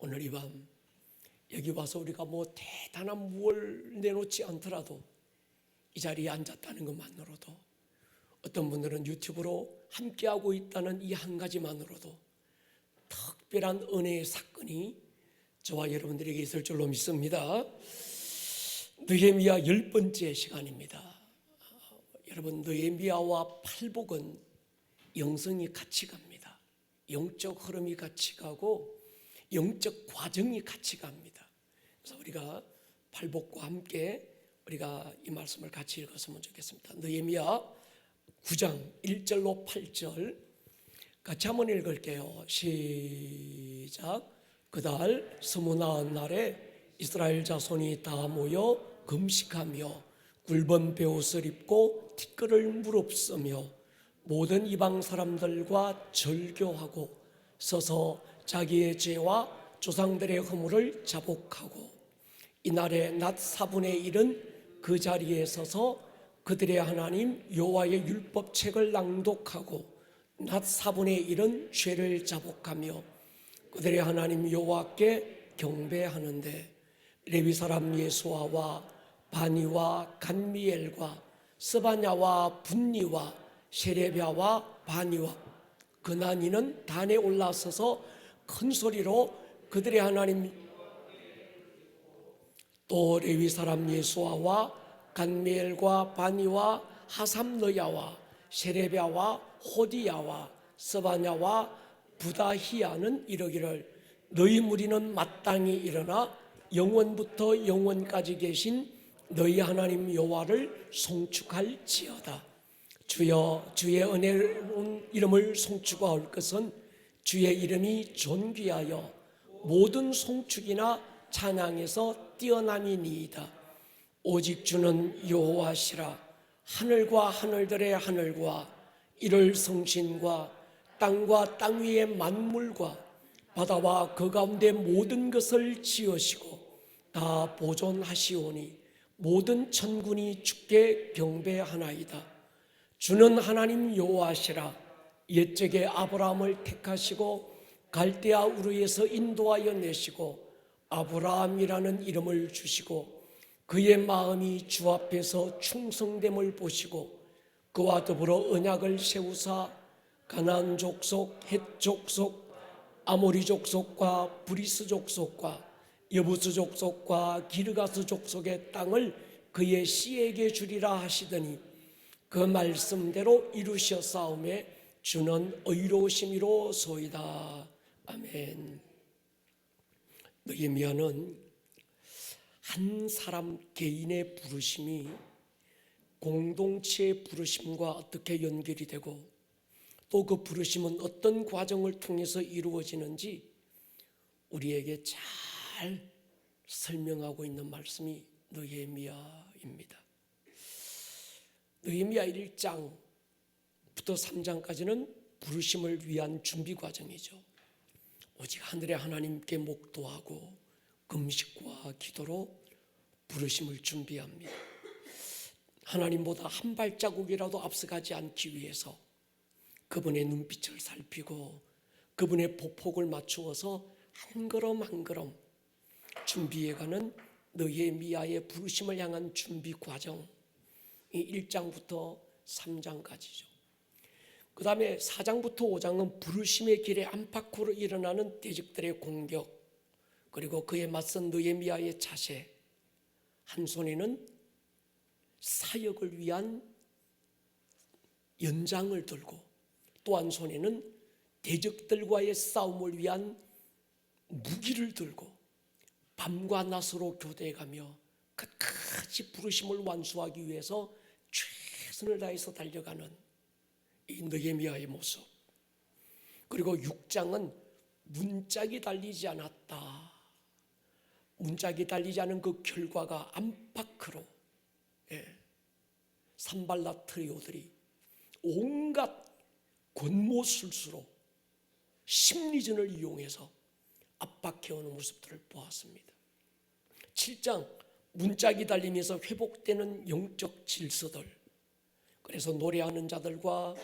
오늘 이 밤 여기 와서 우리가 뭐 대단한 무엇을 내놓지 않더라도 이 자리에 앉았다는 것만으로도, 어떤 분들은 유튜브로 함께하고 있다는 이 한 가지만으로도 특별한 은혜의 사건이 저와 여러분들에게 있을 줄로 믿습니다. 느헤미야 10번째 시간입니다. 여러분, 느헤미야와 팔복은 영성이 같이 갑니다. 영적 흐름이 같이 가고 영적 과정이 같이 갑니다. 그래서 우리가 팔복과 함께 우리가 이 말씀을 같이 읽었으면 좋겠습니다. 느헤미야 9장 1절로 8절 같이 한번 읽을게요. 시작. 그달 스무나흔 날에 이스라엘 자손이 다 모여 금식하며 굵은 베옷을 입고 티끌을 무릅쓰며 모든 이방 사람들과 절교하고 서서 자기의 죄와 조상들의 허물을 자복하고 이날의 낮 4분의 1은 그 자리에 서서 그들의 하나님 여호와의 율법책을 낭독하고 낮 4분의 1은 죄를 자복하며 그들의 하나님 여호와께 경배하는데, 레위 사람 예수아와 바니와 간미엘과 스바냐와 분니와 세레비아와 바니와 그나니는 단에 올라서서 큰 소리로 그들의 하나님, 또 레위 사람 예수아와 간미엘과 바니와 하삼느야와 세레비아와 호디야와 스바냐와 부다히야는 이르기를, 너희 무리는 마땅히 일어나 영원부터 영원까지 계신 너희 하나님 여호와를 송축할지어다. 주여, 주의 은혜로운 이름을 송축하올 것은 주의 이름이 존귀하여 모든 송축이나 찬양에서 뛰어남이니이다. 오직 주는 여호와시라. 하늘과 하늘들의 하늘과 이를 성신과 땅과 땅 위의 만물과 바다와 그 가운데 모든 것을 지으시고 다 보존하시오니 모든 천군이 주께 경배하나이다. 주는 하나님 여호와시라. 옛적에 아브라함을 택하시고 갈대아 우르에서 인도하여 내시고 아브라함이라는 이름을 주시고 그의 마음이 주 앞에서 충성됨을 보시고 그와 더불어 언약을 세우사 가나안 족속, 헷 족속, 아모리 족속과 브리스 족속과 여부스 족속과 기르가스 족속의 땅을 그의 씨에게 주리라 하시더니 그 말씀대로 이루셨사오매 주는 의로우심이로소이다. 아멘. 느헤미야는 한 사람 개인의 부르심이 공동체의 부르심과 어떻게 연결이 되고 또 그 부르심은 어떤 과정을 통해서 이루어지는지 우리에게 잘 설명하고 있는 말씀이 느헤미야입니다. 느헤미야 1장부터 3장까지는 부르심을 위한 준비 과정이죠. 오직 하늘의 하나님께 목도하고 금식과 기도로 부르심을 준비합니다. 하나님보다 한 발자국이라도 앞서가지 않기 위해서 그분의 눈빛을 살피고 그분의 보폭을 맞추어서 한 걸음 한 걸음 준비해가는 느헤미야의 부르심을 향한 준비 과정, 이 1장부터 3장까지죠. 그 다음에 4장부터 5장은 부르심의 길에 안팎으로 일어나는 대적들의 공격, 그리고 그에 맞선 느헤미야의 자세, 한 손에는 사역을 위한 연장을 들고 또 한 손에는 대적들과의 싸움을 위한 무기를 들고 밤과 낮으로 교대해가며 끝까지 부르심을 완수하기 위해서 최선을 다해서 달려가는 이 느헤미야의 모습. 그리고 6장은 문짝이 달리지 않았다. 문짝이 달리지 않은 그 결과가 안팎으로 산발라 트리오들이 온갖 권모술수로 심리전을 이용해서 압박해오는 모습들을 보았습니다. 7장 문짝이 달리면서 회복되는 영적 질서들, 그래서 노래하는 자들과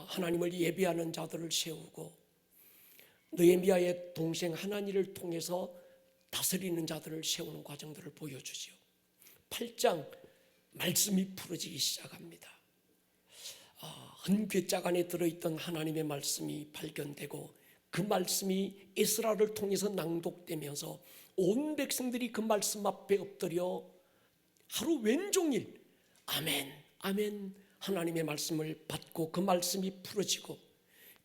하나님을 예배하는 자들을 세우고 느헤미야의 동생 하나니를 통해서 다스리는 자들을 세우는 과정들을 보여주지요. 8장 말씀이 풀어지기 시작합니다. 한 괴짝 안에 들어있던 하나님의 말씀이 발견되고 그 말씀이 에스라를 통해서 낭독되면서 온 백성들이 그 말씀 앞에 엎드려 하루 왼종일 아멘 아멘 하나님의 말씀을 받고 그 말씀이 풀어지고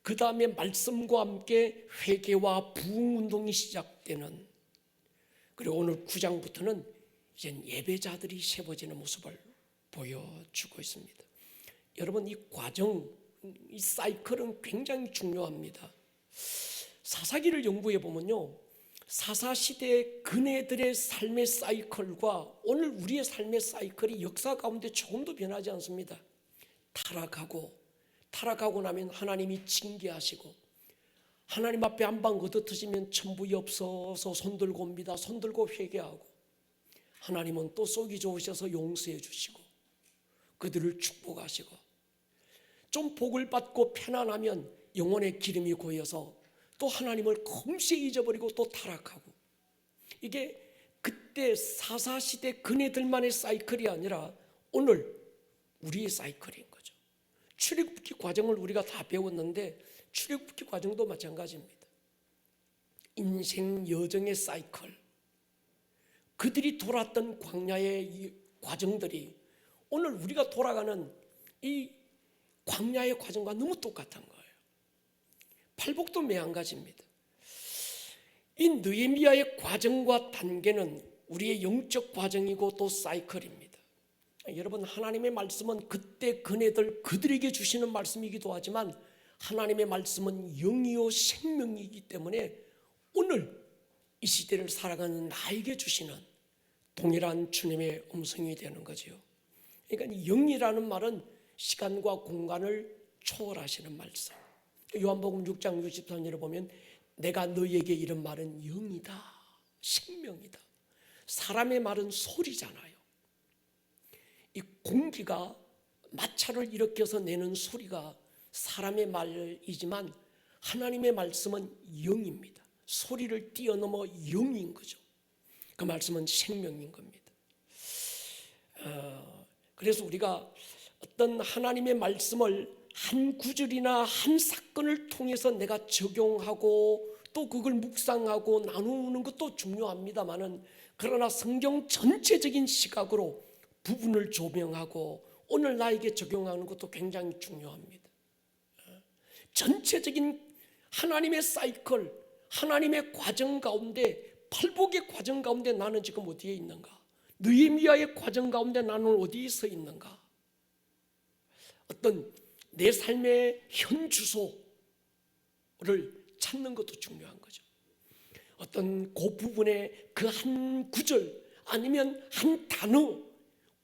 그 다음에 말씀과 함께 회개와 부흥운동이 시작되는, 그리고 오늘 9장부터는 이제 예배자들이 세워지는 모습을 보여주고 있습니다. 여러분, 이 과정, 이 사이클은 굉장히 중요합니다. 사사기를 연구해 보면요, 사사시대의 그네들의 삶의 사이클과 오늘 우리의 삶의 사이클이 역사 가운데 조금도 변하지 않습니다. 타락하고 나면 하나님이 징계하시고, 하나님 앞에 한 방 얻어터지면 천부이 없어서 손들고 옵니다. 손들고 회개하고, 하나님은 또 속이 좋으셔서 용서해 주시고 그들을 축복하시고, 좀 복을 받고 편안하면 영혼의 기름이 고여서 또 하나님을 금세 잊어버리고 또 타락하고, 이게 그때 사사시대 그네들만의 사이클이 아니라 오늘 우리의 사이클인 거죠. 출애굽기 과정을 우리가 다 배웠는데 출애굽기 과정도 마찬가지입니다. 인생 여정의 사이클, 그들이 돌았던 광야의 이 과정들이 오늘 우리가 돌아가는 이 광야의 과정과 너무 똑같은 거예요. 팔복도 매한가지입니다. 이 느헤미야의 과정과 단계는 우리의 영적 과정이고 또 사이클입니다. 여러분, 하나님의 말씀은 그때 그네들 그들에게 주시는 말씀이기도 하지만 하나님의 말씀은 영이요 생명이기 때문에 오늘 이 시대를 살아가는 나에게 주시는 동일한 주님의 음성이 되는 거죠. 그러니까 영이라는 말은 시간과 공간을 초월하시는 말씀. 요한복음 6장 63절에 보면 내가 너희에게 이런 말은 영이다, 생명이다. 사람의 말은 소리잖아요. 이 공기가 마찰을 일으켜서 내는 소리가 사람의 말이지만 하나님의 말씀은 영입니다. 소리를 뛰어넘어 영인 거죠. 그 말씀은 생명인 겁니다. 그래서 우리가 어떤 하나님의 말씀을 한 구절이나 한 사건을 통해서 내가 적용하고 또 그걸 묵상하고 나누는 것도 중요합니다만은, 그러나 성경 전체적인 시각으로 부분을 조명하고 오늘 나에게 적용하는 것도 굉장히 중요합니다. 전체적인 하나님의 사이클, 하나님의 과정 가운데, 팔복의 과정 가운데 나는 지금 어디에 있는가? 느헤미야의 과정 가운데 나는 어디에 서 있는가? 어떤 내 삶의 현 주소를 찾는 것도 중요한 거죠. 어떤 그 부분에 그 한 구절 아니면 한 단어,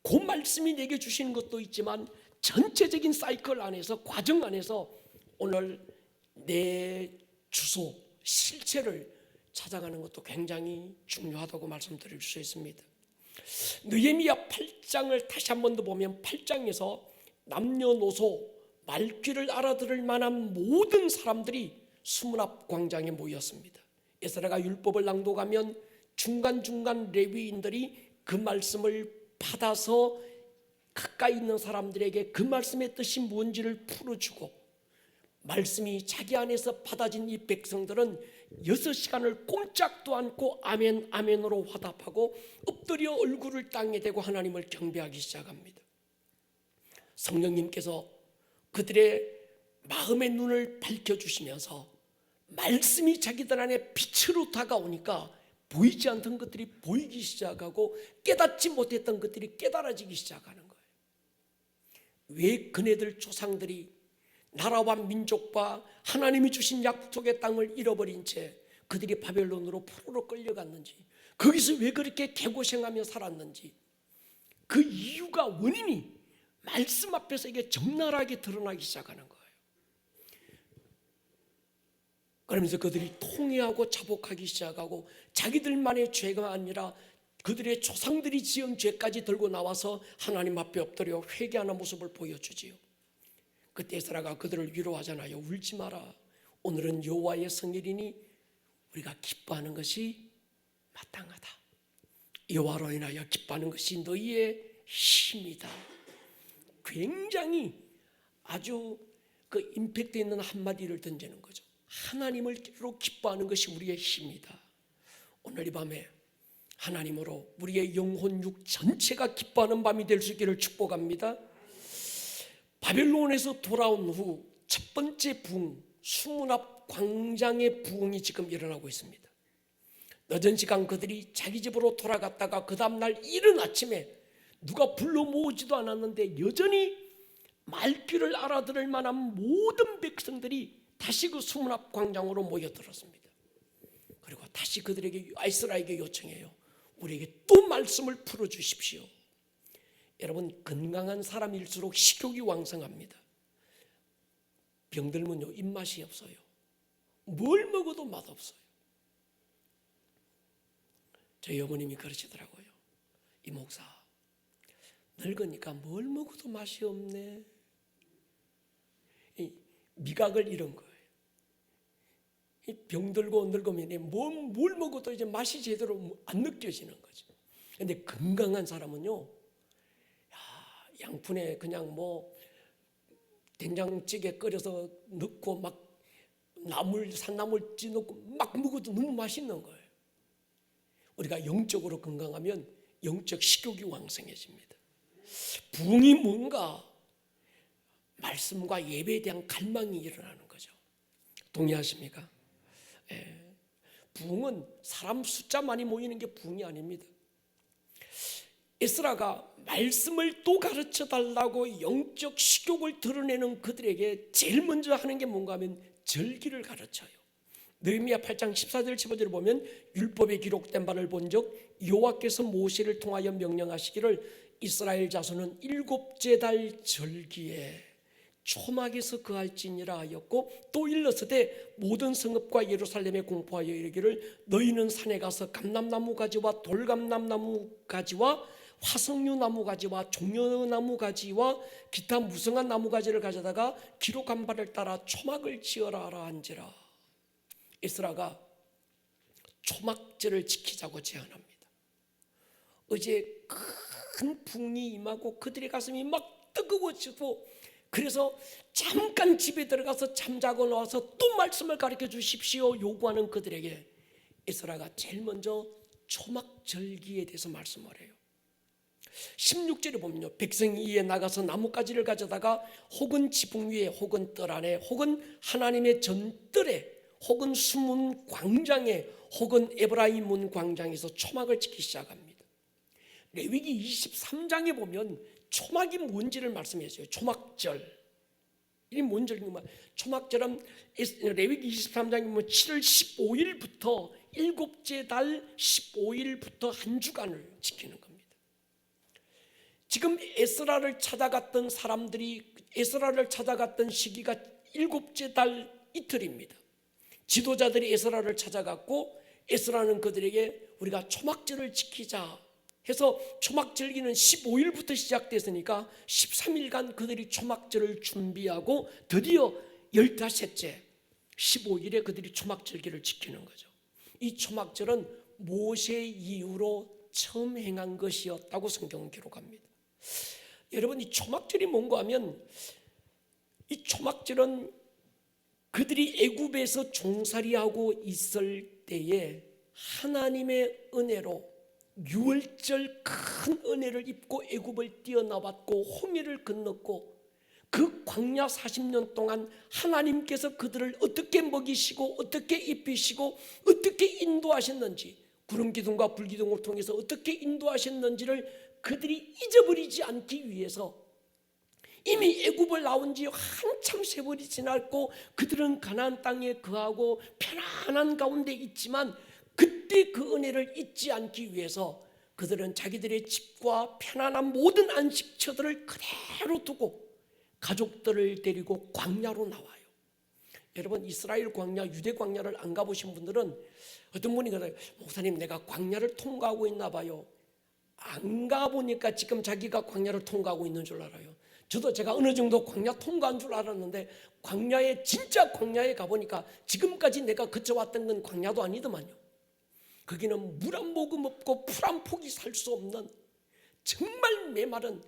그 말씀이 내게 주시는 것도 있지만 전체적인 사이클 안에서, 과정 안에서 오늘 내 주소, 실체를 찾아가는 것도 굉장히 중요하다고 말씀드릴 수 있습니다. 느헤미야 8장을 다시 한 번 더 보면 8장에서 남녀노소 말귀를 알아들을 만한 모든 사람들이 수문 앞 광장에 모였습니다. 에스라가 율법을 낭독하면 중간중간 레위인들이 그 말씀을 받아서 가까이 있는 사람들에게 그 말씀의 뜻이 뭔지를 풀어주고, 말씀이 자기 안에서 받아진 이 백성들은 6시간을 꼼짝도 않고 아멘 아멘으로 화답하고 엎드려 얼굴을 땅에 대고 하나님을 경배하기 시작합니다. 성령님께서 그들의 마음의 눈을 밝혀주시면서 말씀이 자기들 안에 빛으로 다가오니까 보이지 않던 것들이 보이기 시작하고 깨닫지 못했던 것들이 깨달아지기 시작하는 거예요. 왜 그네들 조상들이 나라와 민족과 하나님이 주신 약속의 땅을 잃어버린 채 그들이 바벨론으로 포로로 끌려갔는지, 거기서 왜 그렇게 개고생하며 살았는지, 그 이유가, 원인이 말씀 앞에서 이게 적나라하게 드러나기 시작하는 거예요. 그러면서 그들이 통회하고 자복하기 시작하고 자기들만의 죄가 아니라 그들의 조상들이 지은 죄까지 들고 나와서 하나님 앞에 엎드려 회개하는 모습을 보여주지요. 그때 에스라가 그들을 위로하잖아요. 울지 마라. 오늘은 여호와의 성일이니 우리가 기뻐하는 것이 마땅하다. 여호와로 인하여 기뻐하는 것이 너희의 힘이다. 굉장히 아주 그 임팩트 있는 한마디를 던지는 거죠. 하나님으로 기뻐하는 것이 우리의 힘이다. 오늘 이 밤에 하나님으로 우리의 영혼 육 전체가 기뻐하는 밤이 될 수 있기를 축복합니다. 바벨론에서 돌아온 후 첫 번째 부흥, 수문 앞 광장의 부흥이 지금 일어나고 있습니다. 늦은 시간 그들이 자기 집으로 돌아갔다가 그 다음날 이른 아침에 누가 불러 모으지도 않았는데 여전히 말귀를 알아들을 만한 모든 백성들이 다시 그 수문 앞 광장으로 모여들었습니다. 그리고 다시 그들에게, 이스라엘에게 요청해요. 우리에게 또 말씀을 풀어주십시오. 여러분, 건강한 사람일수록 식욕이 왕성합니다. 병들면요 입맛이 없어요. 뭘 먹어도 맛없어요. 저희 어머님이 그러시더라고요. 이 목사, 늙으니까 뭘 먹어도 맛이 없네. 이 미각을 잃은 거예요. 이 병들고 늙으면 뭘 먹어도 이제 맛이 제대로 안 느껴지는 거죠. 그런데 건강한 사람은요, 양푼에 그냥 된장찌개 끓여서 넣고 막 산나물찌 넣고 막 먹어도 너무 맛있는 거예요. 우리가 영적으로 건강하면 영적 식욕이 왕성해집니다. 부흥이 뭔가? 말씀과 예배에 대한 갈망이 일어나는 거죠. 동의하십니까? 부흥은 사람 숫자 많이 모이는 게 부흥이 아닙니다. 에스라가 말씀을 또 가르쳐 달라고 영적 식욕을 드러내는 그들에게 제일 먼저 하는 게 뭔가 하면 절기를 가르쳐요. 느헤미야 8장 14절 15절을 보면 율법에 기록된 바를 본즉 여호와께서 모세를 통하여 명령하시기를 이스라엘 자손은 7째 달 절기에 초막에서 거할지니라 하였고, 또 일러서되 모든 성읍과 예루살렘에 공포하여 이르기를 너희는 산에 가서 감람나무 가지와 돌감람나무 가지와 화석류 나무 가지와 종려나무 가지와 기타 무성한 나무 가지를 가져다가 기록한 바를 따라 초막을 지어라 하라 한지라. 에스라가 초막절을 지키자고 제안합니다. 어제 큰 풍이 임하고 그들의 가슴이 막 뜨거워지고, 그래서 잠깐 집에 들어가서 잠자고 나와서 또 말씀을 가르쳐 주십시오 요구하는 그들에게 에스라가 제일 먼저 초막절기에 대해서 말씀을 해요. 16절에 보면요, 백성이 이에 나가서 나뭇가지를 가져다가 혹은 지붕 위에 혹은 뜰 안에 혹은 하나님의 전뜰에 혹은 수문 광장에 혹은 에브라임 문 광장에서 초막을 지키기 시작합니다. 레위기 23장에 보면 초막이 뭔지를 말씀했어요. 초막절, 이게 뭔 절인가? 초막절은 레위기 23장에 보면 7월 15일부터 7째 달 15일부터 한 주간을 지키는 겁니다. 지금 에스라를 찾아갔던 사람들이 에스라를 찾아갔던 시기가 7째 달 이틀입니다. 지도자들이 에스라를 찾아갔고 에스라는 그들에게 우리가 초막절을 지키자 해서 초막절기는 15일부터 시작됐으니까 13일간 그들이 초막절을 준비하고 드디어 15째 15일에 그들이 초막절기를 지키는 거죠. 이 초막절은 모세 이후로 처음 행한 것이었다고 성경은 기록합니다. 여러분, 이 초막절이 뭔가 하면 이 초막절은 그들이 애굽에서 종살이하고 있을 때에 하나님의 은혜로 유월절 큰 은혜를 입고 애굽을 뛰어나왔고 홍해를 건넜고 그 광야 40년 동안 하나님께서 그들을 어떻게 먹이시고 어떻게 입히시고 어떻게 인도하셨는지, 구름 기둥과 불 기둥을 통해서 어떻게 인도하셨는지를 그들이 잊어버리지 않기 위해서 이미 애굽을 나온 지 한참 세월이 지났고 그들은 가나안 땅에 거하고 편안한 가운데 있지만 그때 그 은혜를 잊지 않기 위해서 그들은 자기들의 집과 편안한 모든 안식처들을 그대로 두고 가족들을 데리고 광야로 나와요. 여러분, 이스라엘 광야, 유대 광야를 안 가보신 분들은 어떤 분이 그래요. 목사님, 내가 광야를 통과하고 있나 봐요. 안 가보니까 지금 자기가 광야를 통과하고 있는 줄 알아요. 저도 제가 어느 정도 광야 통과한 줄 알았는데 광야에 진짜 광야에 가보니까 지금까지 내가 거쳐왔던 건 광야도 아니더만요. 거기는 물 한 모금 없고 풀 한 폭이 살 수 없는 정말 메마른,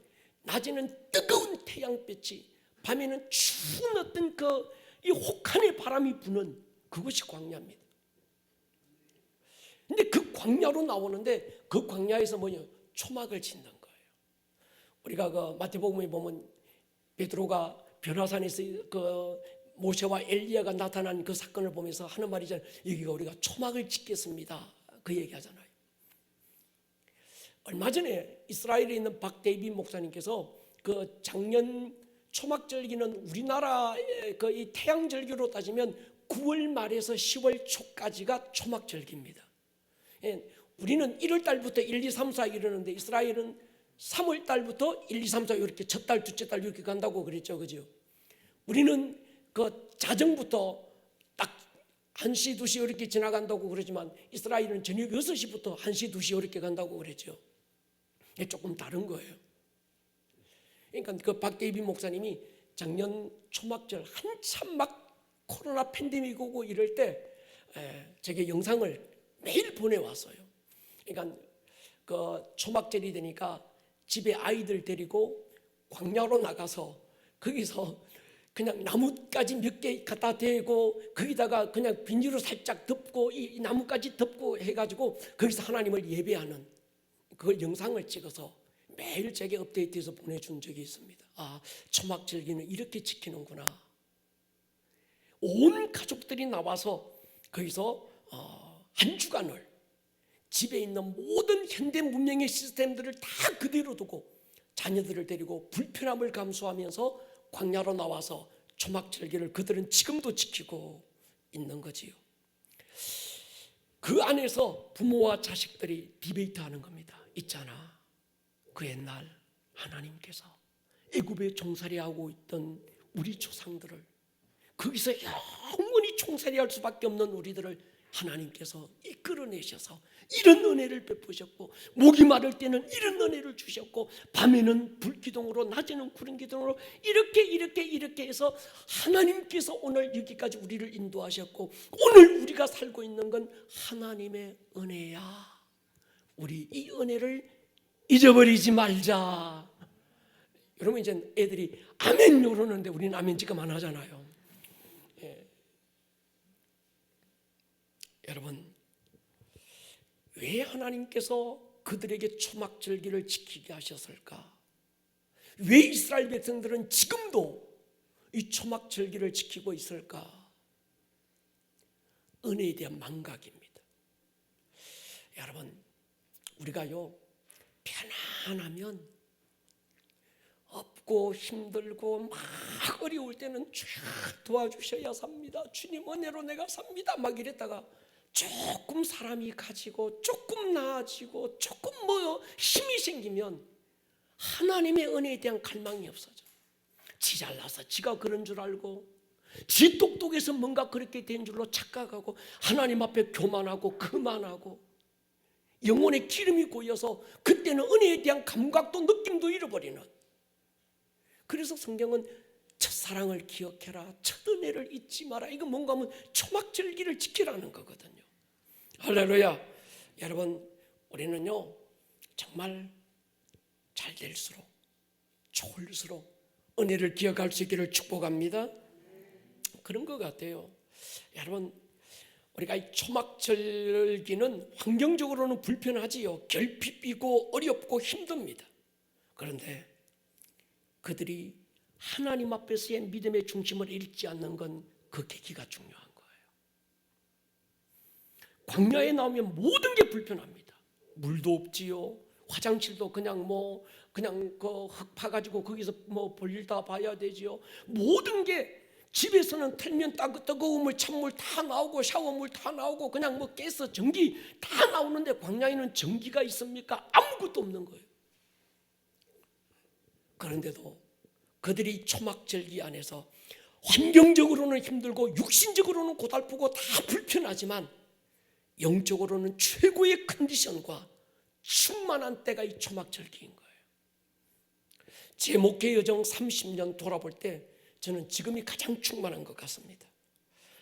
낮에는 뜨거운 태양빛이, 밤에는 추운 어떤 이 혹한의 바람이 부는 그것이 광야입니다. 근데 그 광야로 나오는데 그 광야에서 뭐냐? 초막을 짓는 거예요. 우리가 그 마태복음에 보면 베드로가 변화산에서 그 모세와 엘리야가 나타난 그 사건을 보면서 하는 말이잖아요. 여기가 우리가 초막을 짓겠습니다. 그 얘기하잖아요. 얼마 전에 이스라엘에 있는 박데이빗 목사님께서 그 작년 초막절기는 우리나라의 그 이 태양절기로 따지면 9월 말에서 10월 초까지가 초막절기입니다. 예, 우리는 1월 달부터 1, 2, 3, 4 이러는데 이스라엘은 3월 달부터 1, 2, 3, 4 이렇게 첫 달, 둘째 달 이렇게 간다고 그랬죠, 그죠? 우리는 그 자정부터 딱 1시, 2시 이렇게 지나간다고 그러지만 이스라엘은 저녁 6시부터 1시, 2시 이렇게 간다고 그랬죠. 이게 조금 다른 거예요. 그러니까 그 박데이빗 목사님이 작년 초막절 한참 막 코로나 팬데믹 오고 이럴 때 제게 영상을 매일 보내왔어요. 그러니까 그 초막절이 되니까 집에 아이들 데리고 광야로 나가서 거기서 그냥 나뭇가지 몇 개 갖다 대고 거기다가 그냥 비닐로 살짝 덮고 이 나뭇가지 덮고 해가지고 거기서 하나님을 예배하는 그걸 영상을 찍어서 매일 제게 업데이트해서 보내준 적이 있습니다. 아, 초막절기는 이렇게 지키는구나. 온 가족들이 나와서 거기서 한 주간을 집에 있는 모든 현대 문명의 시스템들을 다 그대로 두고 자녀들을 데리고 불편함을 감수하면서 광야로 나와서 초막절기를 그들은 지금도 지키고 있는 거지요. 그 안에서 부모와 자식들이 디베이트하는 겁니다. 있잖아, 그 옛날 하나님께서 애굽에 종살이하고 있던 우리 조상들을 거기서 영원히 종살이할 수밖에 없는 우리들을 하나님께서 이끌어내셔서 이런 은혜를 베푸셨고, 목이 마를 때는 이런 은혜를 주셨고, 밤에는 불기둥으로 낮에는 구름기둥으로 이렇게 해서 하나님께서 오늘 여기까지 우리를 인도하셨고, 오늘 우리가 살고 있는 건 하나님의 은혜야. 우리 이 은혜를 잊어버리지 말자. 여러분, 이제 애들이 아멘 이러는데 우리는 아멘 지금 안 하잖아요. 예. 여러분, 왜 하나님께서 그들에게 초막절기를 지키게 하셨을까? 왜 이스라엘 백성들은 지금도 이 초막절기를 지키고 있을까? 은혜에 대한 망각입니다. 여러분, 우리가요 편안하면 없고 힘들고 막 어려울 때는 쭉 도와주셔야 삽니다. 주님 은혜로 내가 삽니다. 막 이랬다가 조금 사람이 가지고 조금 나아지고 조금 힘이 생기면 하나님의 은혜에 대한 갈망이 없어져. 지 잘나서 지가 그런 줄 알고 지 똑똑해서 뭔가 그렇게 된 줄로 착각하고 하나님 앞에 교만하고 거만하고 영혼의 기름이 고여서 그때는 은혜에 대한 감각도 느낌도 잃어버리는. 그래서 성경은 첫사랑을 기억해라, 첫 은혜를 잊지 마라. 이거 뭔가 하면 초막절기를 지키라는 거거든요. 할렐루야. 여러분, 우리는요 정말 잘 될수록 좋을수록 은혜를 기억할 수 있기를 축복합니다. 그런 것 같아요. 여러분, 우리가 이 초막절기는 환경적으로는 불편하지요. 결핍이고 어렵고 힘듭니다. 그런데 그들이 하나님 앞에서의 믿음의 중심을 잃지 않는 건 그 계기가 중요한 거예요. 광야에 나오면 모든 게 불편합니다. 물도 없지요. 화장실도 그냥 그 흙 파가지고 거기서 볼일 다 봐야 되지요. 모든 게 집에서는 틀면 뜨거운 물, 찬물 다 나오고 샤워물 다 나오고 그냥 가스, 전기 다 나오는데 광야에는 전기가 있습니까? 아무것도 없는 거예요. 그런데도 그들이 초막절기 안에서 환경적으로는 힘들고 육신적으로는 고달프고 다 불편하지만 영적으로는 최고의 컨디션과 충만한 때가 이 초막절기인 거예요. 제 목회 여정 30년 돌아볼 때 저는 지금이 가장 충만한 것 같습니다.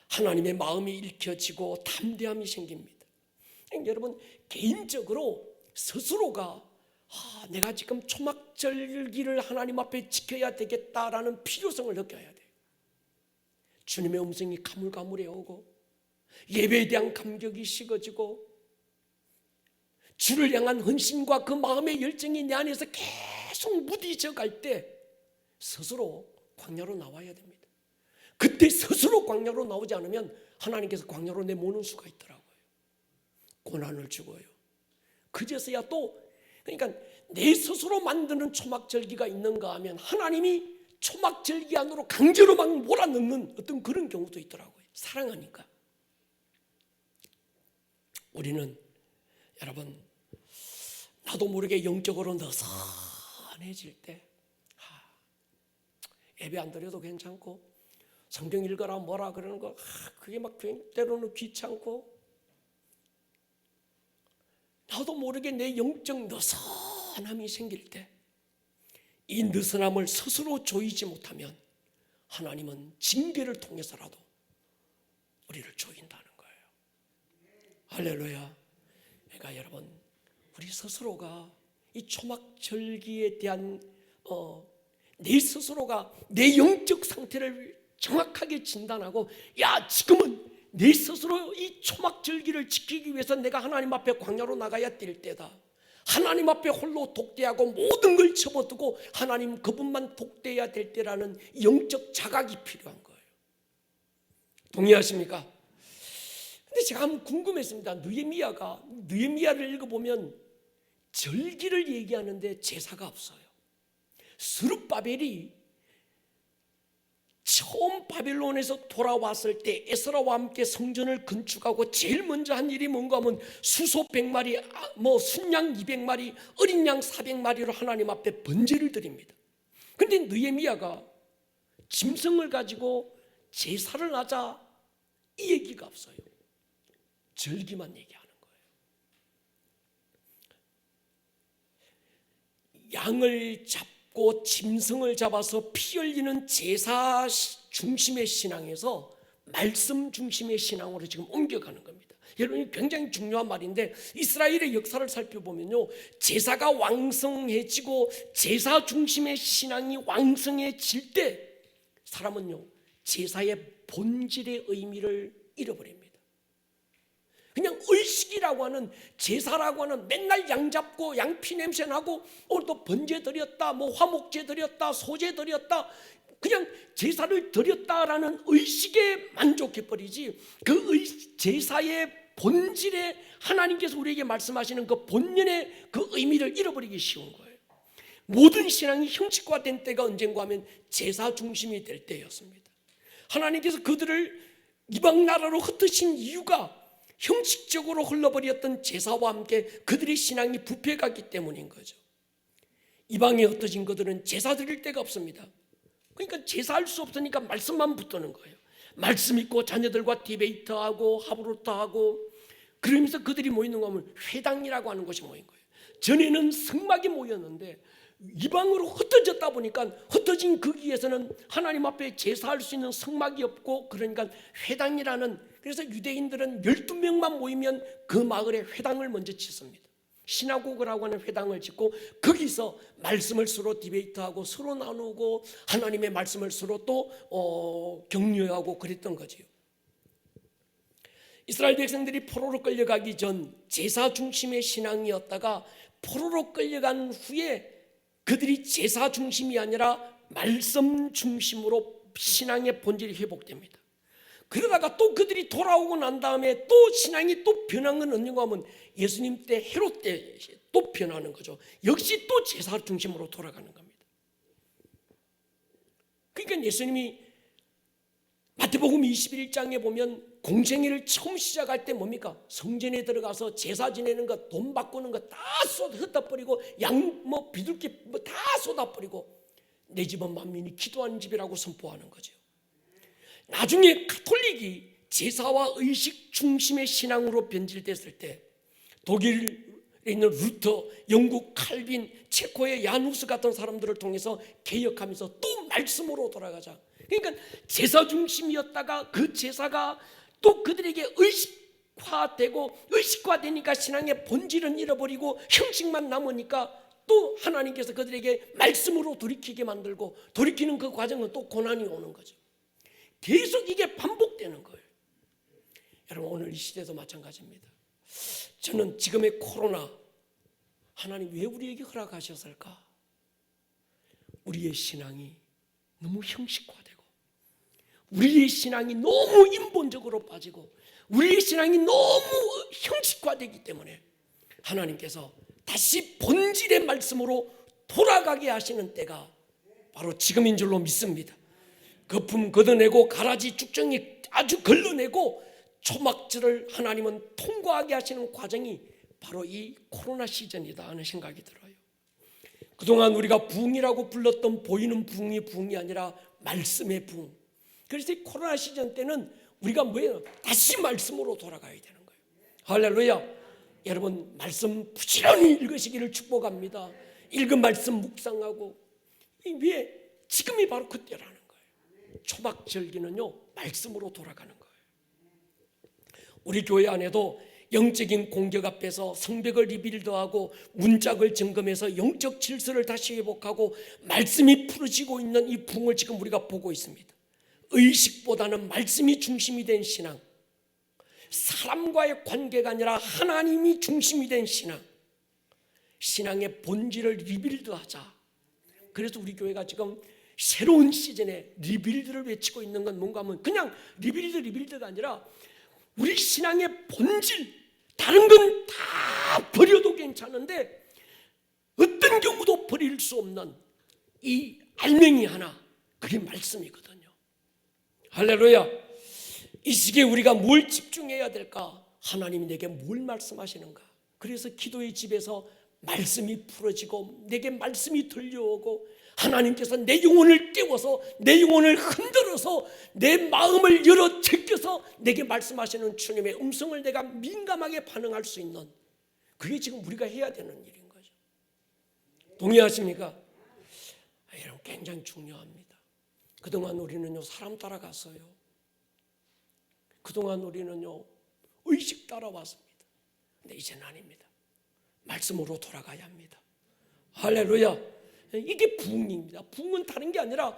하나님의 마음이 읽혀지고 담대함이 생깁니다. 여러분, 개인적으로 스스로가 내가 지금 초막절기를 하나님 앞에 지켜야 되겠다라는 필요성을 느껴야 돼요. 주님의 음성이 가물가물해 오고 예배에 대한 감격이 식어지고 주를 향한 헌신과 그 마음의 열정이 내 안에서 계속 무디져 갈 때 스스로 광야로 나와야 됩니다. 그때 스스로 광야로 나오지 않으면 하나님께서 광야로 내모는 수가 있더라고요. 고난을 주고요. 그제서야 또, 그러니까 내 스스로 만드는 초막절기가 있는가 하면 하나님이 초막절기 안으로 강제로 막 몰아넣는 어떤 그런 경우도 있더라고요. 사랑하니까. 우리는 여러분, 나도 모르게 영적으로 느슨해질 때 예배 안 드려도 괜찮고 성경 읽어라 뭐라 그러는 거 그게 막 때로는 귀찮고, 나도 모르게 내 영적 느슨함이 생길 때 이 느슨함을 스스로 조이지 못하면 하나님은 징계를 통해서라도 우리를 조인다는 거예요. 할렐루야. 그러니까 여러분, 우리 스스로가 이 초막절기에 대한 내 스스로가 내 영적 상태를 정확하게 진단하고, 야, 지금은 내 스스로 이 초막절기를 지키기 위해서 내가 하나님 앞에 광야로 나가야 될 때다. 하나님 앞에 홀로 독대하고 모든 걸 접어두고 하나님 그분만 독대해야 될 때라는 영적 자각이 필요한 거예요. 동의하십니까? 근데 제가 한번 궁금했습니다. 느헤미야를 읽어보면 절기를 얘기하는데 제사가 없어요. 스룹바벨이 처음 바벨론에서 돌아왔을 때 에스라와 함께 성전을 건축하고 제일 먼저 한 일이 뭔가 하면 수소 100마리, 순양 200마리, 어린 양 400마리로 하나님 앞에 번제를 드립니다. 그런데 느헤미야가 짐승을 가지고 제사를 하자, 이 얘기가 없어요. 절기만 얘기하는 거예요. 양을 잡고 짐승을 잡아서 피 흘리는 제사 중심의 신앙에서 말씀 중심의 신앙으로 지금 옮겨가는 겁니다. 여러분, 굉장히 중요한 말인데 이스라엘의 역사를 살펴보면요, 제사가 왕성해지고 제사 중심의 신앙이 왕성해질 때 사람은요, 제사의 본질의 의미를 잃어버립니다. 그냥 의식이라고 하는, 제사라고 하는 맨날 양 잡고 양피 냄새 나고 오늘도 번제 드렸다, 화목제 드렸다, 소제 드렸다, 그냥 제사를 드렸다라는 의식에 만족해버리지 그 제사의 본질에 하나님께서 우리에게 말씀하시는 그 본연의 그 의미를 잃어버리기 쉬운 거예요. 모든 신앙이 형식화된 때가 언젠가 하면 제사 중심이 될 때였습니다. 하나님께서 그들을 이방 나라로 흩으신 이유가 형식적으로 흘러버렸던 제사와 함께 그들의 신앙이 부패했기 때문인 거죠. 이방에 흩어진 그들은 제사 드릴 데가 없습니다. 그러니까 제사할 수 없으니까 말씀만 붙드는 거예요. 말씀 있고 자녀들과 디베이트하고 하브루타하고, 그러면서 그들이 모이는 거 하면 회당이라고 하는 곳이 모인 거예요. 전에는 성막이 모였는데 이방으로 흩어졌다 보니까 흩어진 거기에서는 하나님 앞에 제사할 수 있는 성막이 없고, 그러니까 회당이라는, 그래서 유대인들은 12명만 모이면 그 마을에 회당을 먼저 짓습니다. 시나고그라고 하는 회당을 짓고 거기서 말씀을 서로 디베이트하고 서로 나누고 하나님의 말씀을 서로 또 격려하고 그랬던 거지요. 이스라엘 백성들이 포로로 끌려가기 전 제사 중심의 신앙이었다가 포로로 끌려간 후에 그들이 제사 중심이 아니라 말씀 중심으로 신앙의 본질이 회복됩니다. 그러다가 또 그들이 돌아오고 난 다음에 또 신앙이 또 변한 건 언젠가 하면 예수님 때, 헤롯 때 또 변하는 거죠. 역시 또 제사 중심으로 돌아가는 겁니다. 그러니까 예수님이 마태복음 21장에 보면 공생애를 처음 시작할 때 뭡니까? 성전에 들어가서 제사 지내는 것, 돈 바꾸는 것 다 흩어버리고 양 비둘기 다 쏟아버리고 내 집은 만민이 기도하는 집이라고 선포하는 거죠. 나중에 가톨릭이 제사와 의식 중심의 신앙으로 변질됐을 때 독일 있는 루터, 영국 칼빈, 체코의 야누스 같은 사람들을 통해서 개혁하면서 또 말씀으로 돌아가자. 그러니까 제사 중심이었다가 그 제사가 또 그들에게 의식화되고, 의식화되니까 신앙의 본질은 잃어버리고 형식만 남으니까 또 하나님께서 그들에게 말씀으로 돌이키게 만들고, 돌이키는 그 과정은 또 고난이 오는 거죠. 계속 이게 반복되는 거예요. 여러분, 오늘 이 시대도 마찬가지입니다. 저는 지금의 코로나, 하나님 왜 우리에게 허락하셨을까? 우리의 신앙이 너무 형식화되고, 우리의 신앙이 너무 인본적으로 빠지고, 우리의 신앙이 너무 형식화되기 때문에 하나님께서 다시 본질의 말씀으로 돌아가게 하시는 때가 바로 지금인 줄로 믿습니다. 거품 걷어내고 가라지 쭉정이 아주 걸러내고 초막절을 하나님은 통과하게 하시는 과정이 바로 이 코로나 시즌이다 하는 생각이 들어요. 그동안 우리가 부흥이라고 불렀던 보이는 부흥이 부흥이 아니라 말씀의 부흥. 그래서 이 코로나 시즌 때는 우리가 뭐예요? 다시 말씀으로 돌아가야 되는 거예요. 할렐루야. 여러분, 말씀 부지런히 읽으시기를 축복합니다. 읽은 말씀 묵상하고, 왜? 지금이 바로 그때라는 거예요. 초막절기는요, 말씀으로 돌아가는 거예요. 우리 교회 안에도 영적인 공격 앞에서 성벽을 리빌드하고 문짝을 점검해서 영적 질서를 다시 회복하고 말씀이 풀어지고 있는 이 부흥을 지금 우리가 보고 있습니다. 의식보다는 말씀이 중심이 된 신앙, 사람과의 관계가 아니라 하나님이 중심이 된 신앙, 신앙의 본질을 리빌드하자. 그래서 우리 교회가 지금 새로운 시즌에 리빌드를 외치고 있는 건 뭔가 하면 그냥 리빌드가 아니라 우리 신앙의 본질, 다른 건 다 버려도 괜찮은데 어떤 경우도 버릴 수 없는 이 알맹이 하나, 그게 말씀이거든요. 할렐루야. 이 시기에 우리가 뭘 집중해야 될까? 하나님이 내게 뭘 말씀하시는가? 그래서 기도의 집에서 말씀이 풀어지고 내게 말씀이 들려오고 하나님께서 내 영혼을 깨워서 내 영혼을 흔들어서 내 마음을 열어 제껴서 내게 말씀하시는 주님의 음성을 내가 민감하게 반응할 수 있는, 그게 지금 우리가 해야 되는 일인 거죠. 동의하십니까? 여러분, 굉장히 중요합니다. 그동안 우리는요, 사람 따라갔어요. 그동안 우리는요, 의식 따라왔습니다. 근데 이제는 아닙니다. 말씀으로 돌아가야 합니다. 할렐루야. 이게 부흥입니다. 부흥은 다른 게 아니라, 야,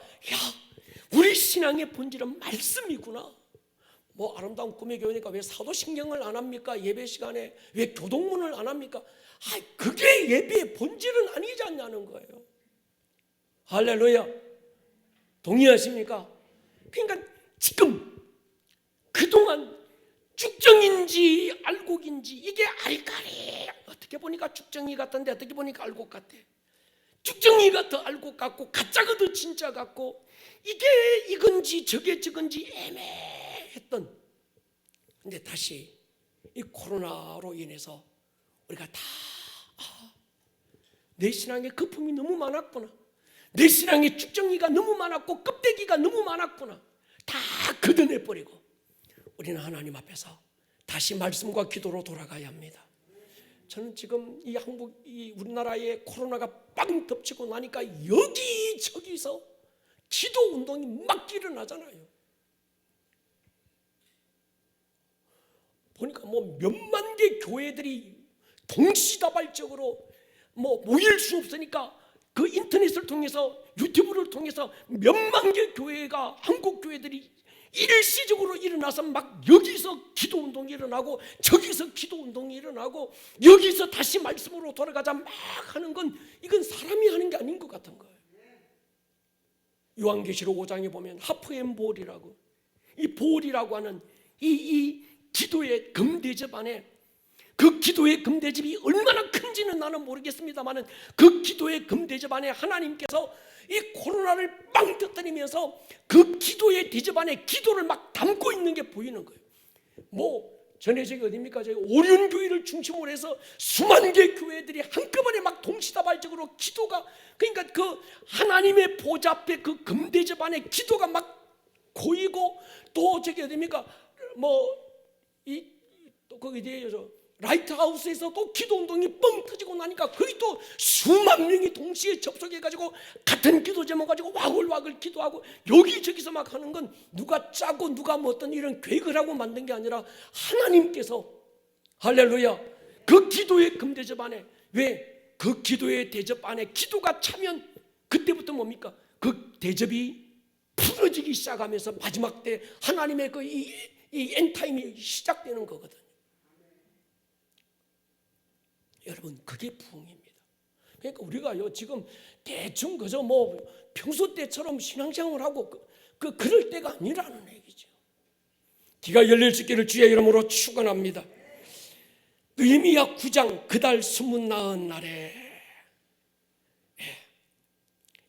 우리 신앙의 본질은 말씀이구나. 뭐 아름다운 꿈의 교회니까 왜 사도신경을 안 합니까? 예배 시간에 왜 교동문을 안 합니까? 그게 예배의 본질은 아니지 않냐는 거예요. 할렐루야. 동의하십니까? 그러니까 지금 그동안 쭉정인지 알곡인지 이게 알까리, 어떻게 보니까 쭉정이 같은데 어떻게 보니까 알곡 같아. 쭉정이가 더 알곡 같고 가짜가 더 진짜 같고, 이게 이건지 저게 저건지 애매했던, 근데 다시 이 코로나로 인해서 우리가 다 내 신앙의 거품이 너무 많았구나, 내 신앙의 쭉정이가 너무 많았고 껍데기가 너무 많았구나, 다 걷어내버리고 우리는 하나님 앞에서 다시 말씀과 기도로 돌아가야 합니다. 저는 지금 이 한국, 이 우리나라에 코로나가 빵 덮치고 나니까 여기저기서 기도 운동이 막 일어나잖아요. 보니까 뭐 몇만 개 교회들이 동시다발적으로 뭐 모일 수 없으니까 그 인터넷을 통해서, 유튜브를 통해서 몇만 개 교회가, 한국 교회들이 일시적으로 일어나서 막 여기서 기도운동이 일어나고 저기서 기도운동이 일어나고 여기서 다시 말씀으로 돌아가자 막 하는 건, 이건 사람이 하는 게 아닌 것 같은 거예요. 요한계시록 5장에 보면 하프앤볼이라고, 이 볼이라고 하는 이 기도의 금대접 안에, 그 기도의 금대접이 얼마나 큰지는 나는 모르겠습니다만 그 기도의 금대접 안에 하나님께서 이 코로나를 빵 터뜨리면서 그 기도의 대접 안에 기도를 막 담고 있는 게 보이는 거예요. 뭐 전에 저기 어디입니까? 저기 오륜교회를 중심으로 해서 수만 개 교회들이 한꺼번에 막 동시다발적으로 기도가, 그러니까 그 하나님의 보좌 앞에 그 금대접 안에 기도가 막 고이고, 또 저기 어디입니까? 뭐 이 또 거기 뒤에 라이트하우스에서도 기도운동이 뻥 터지고 나니까 거의 또 수만 명이 동시에 접속해가지고 같은 기도 제목 가지고 와글와글 기도하고 여기저기서 막 하는 건 누가 짜고 누가 뭐 어떤 이런 계획을 하고 만든 게 아니라 하나님께서, 할렐루야, 그 기도의 금대접 안에, 왜? 그 기도의 대접 안에 기도가 차면 그때부터 뭡니까? 그 대접이 풀어지기 시작하면서 마지막 때 하나님의 그 이 엔타임이 시작되는 거거든요. 여러분, 그게 부흥입니다. 그러니까 우리가요 지금 대충 그저 뭐 평소 때처럼 신앙생활을 하고 그럴 때가 아니라는 얘기죠. 귀가 열릴 수 있기를 주의 이름으로 축원합니다. 느헤미야 9장 그달 29날에,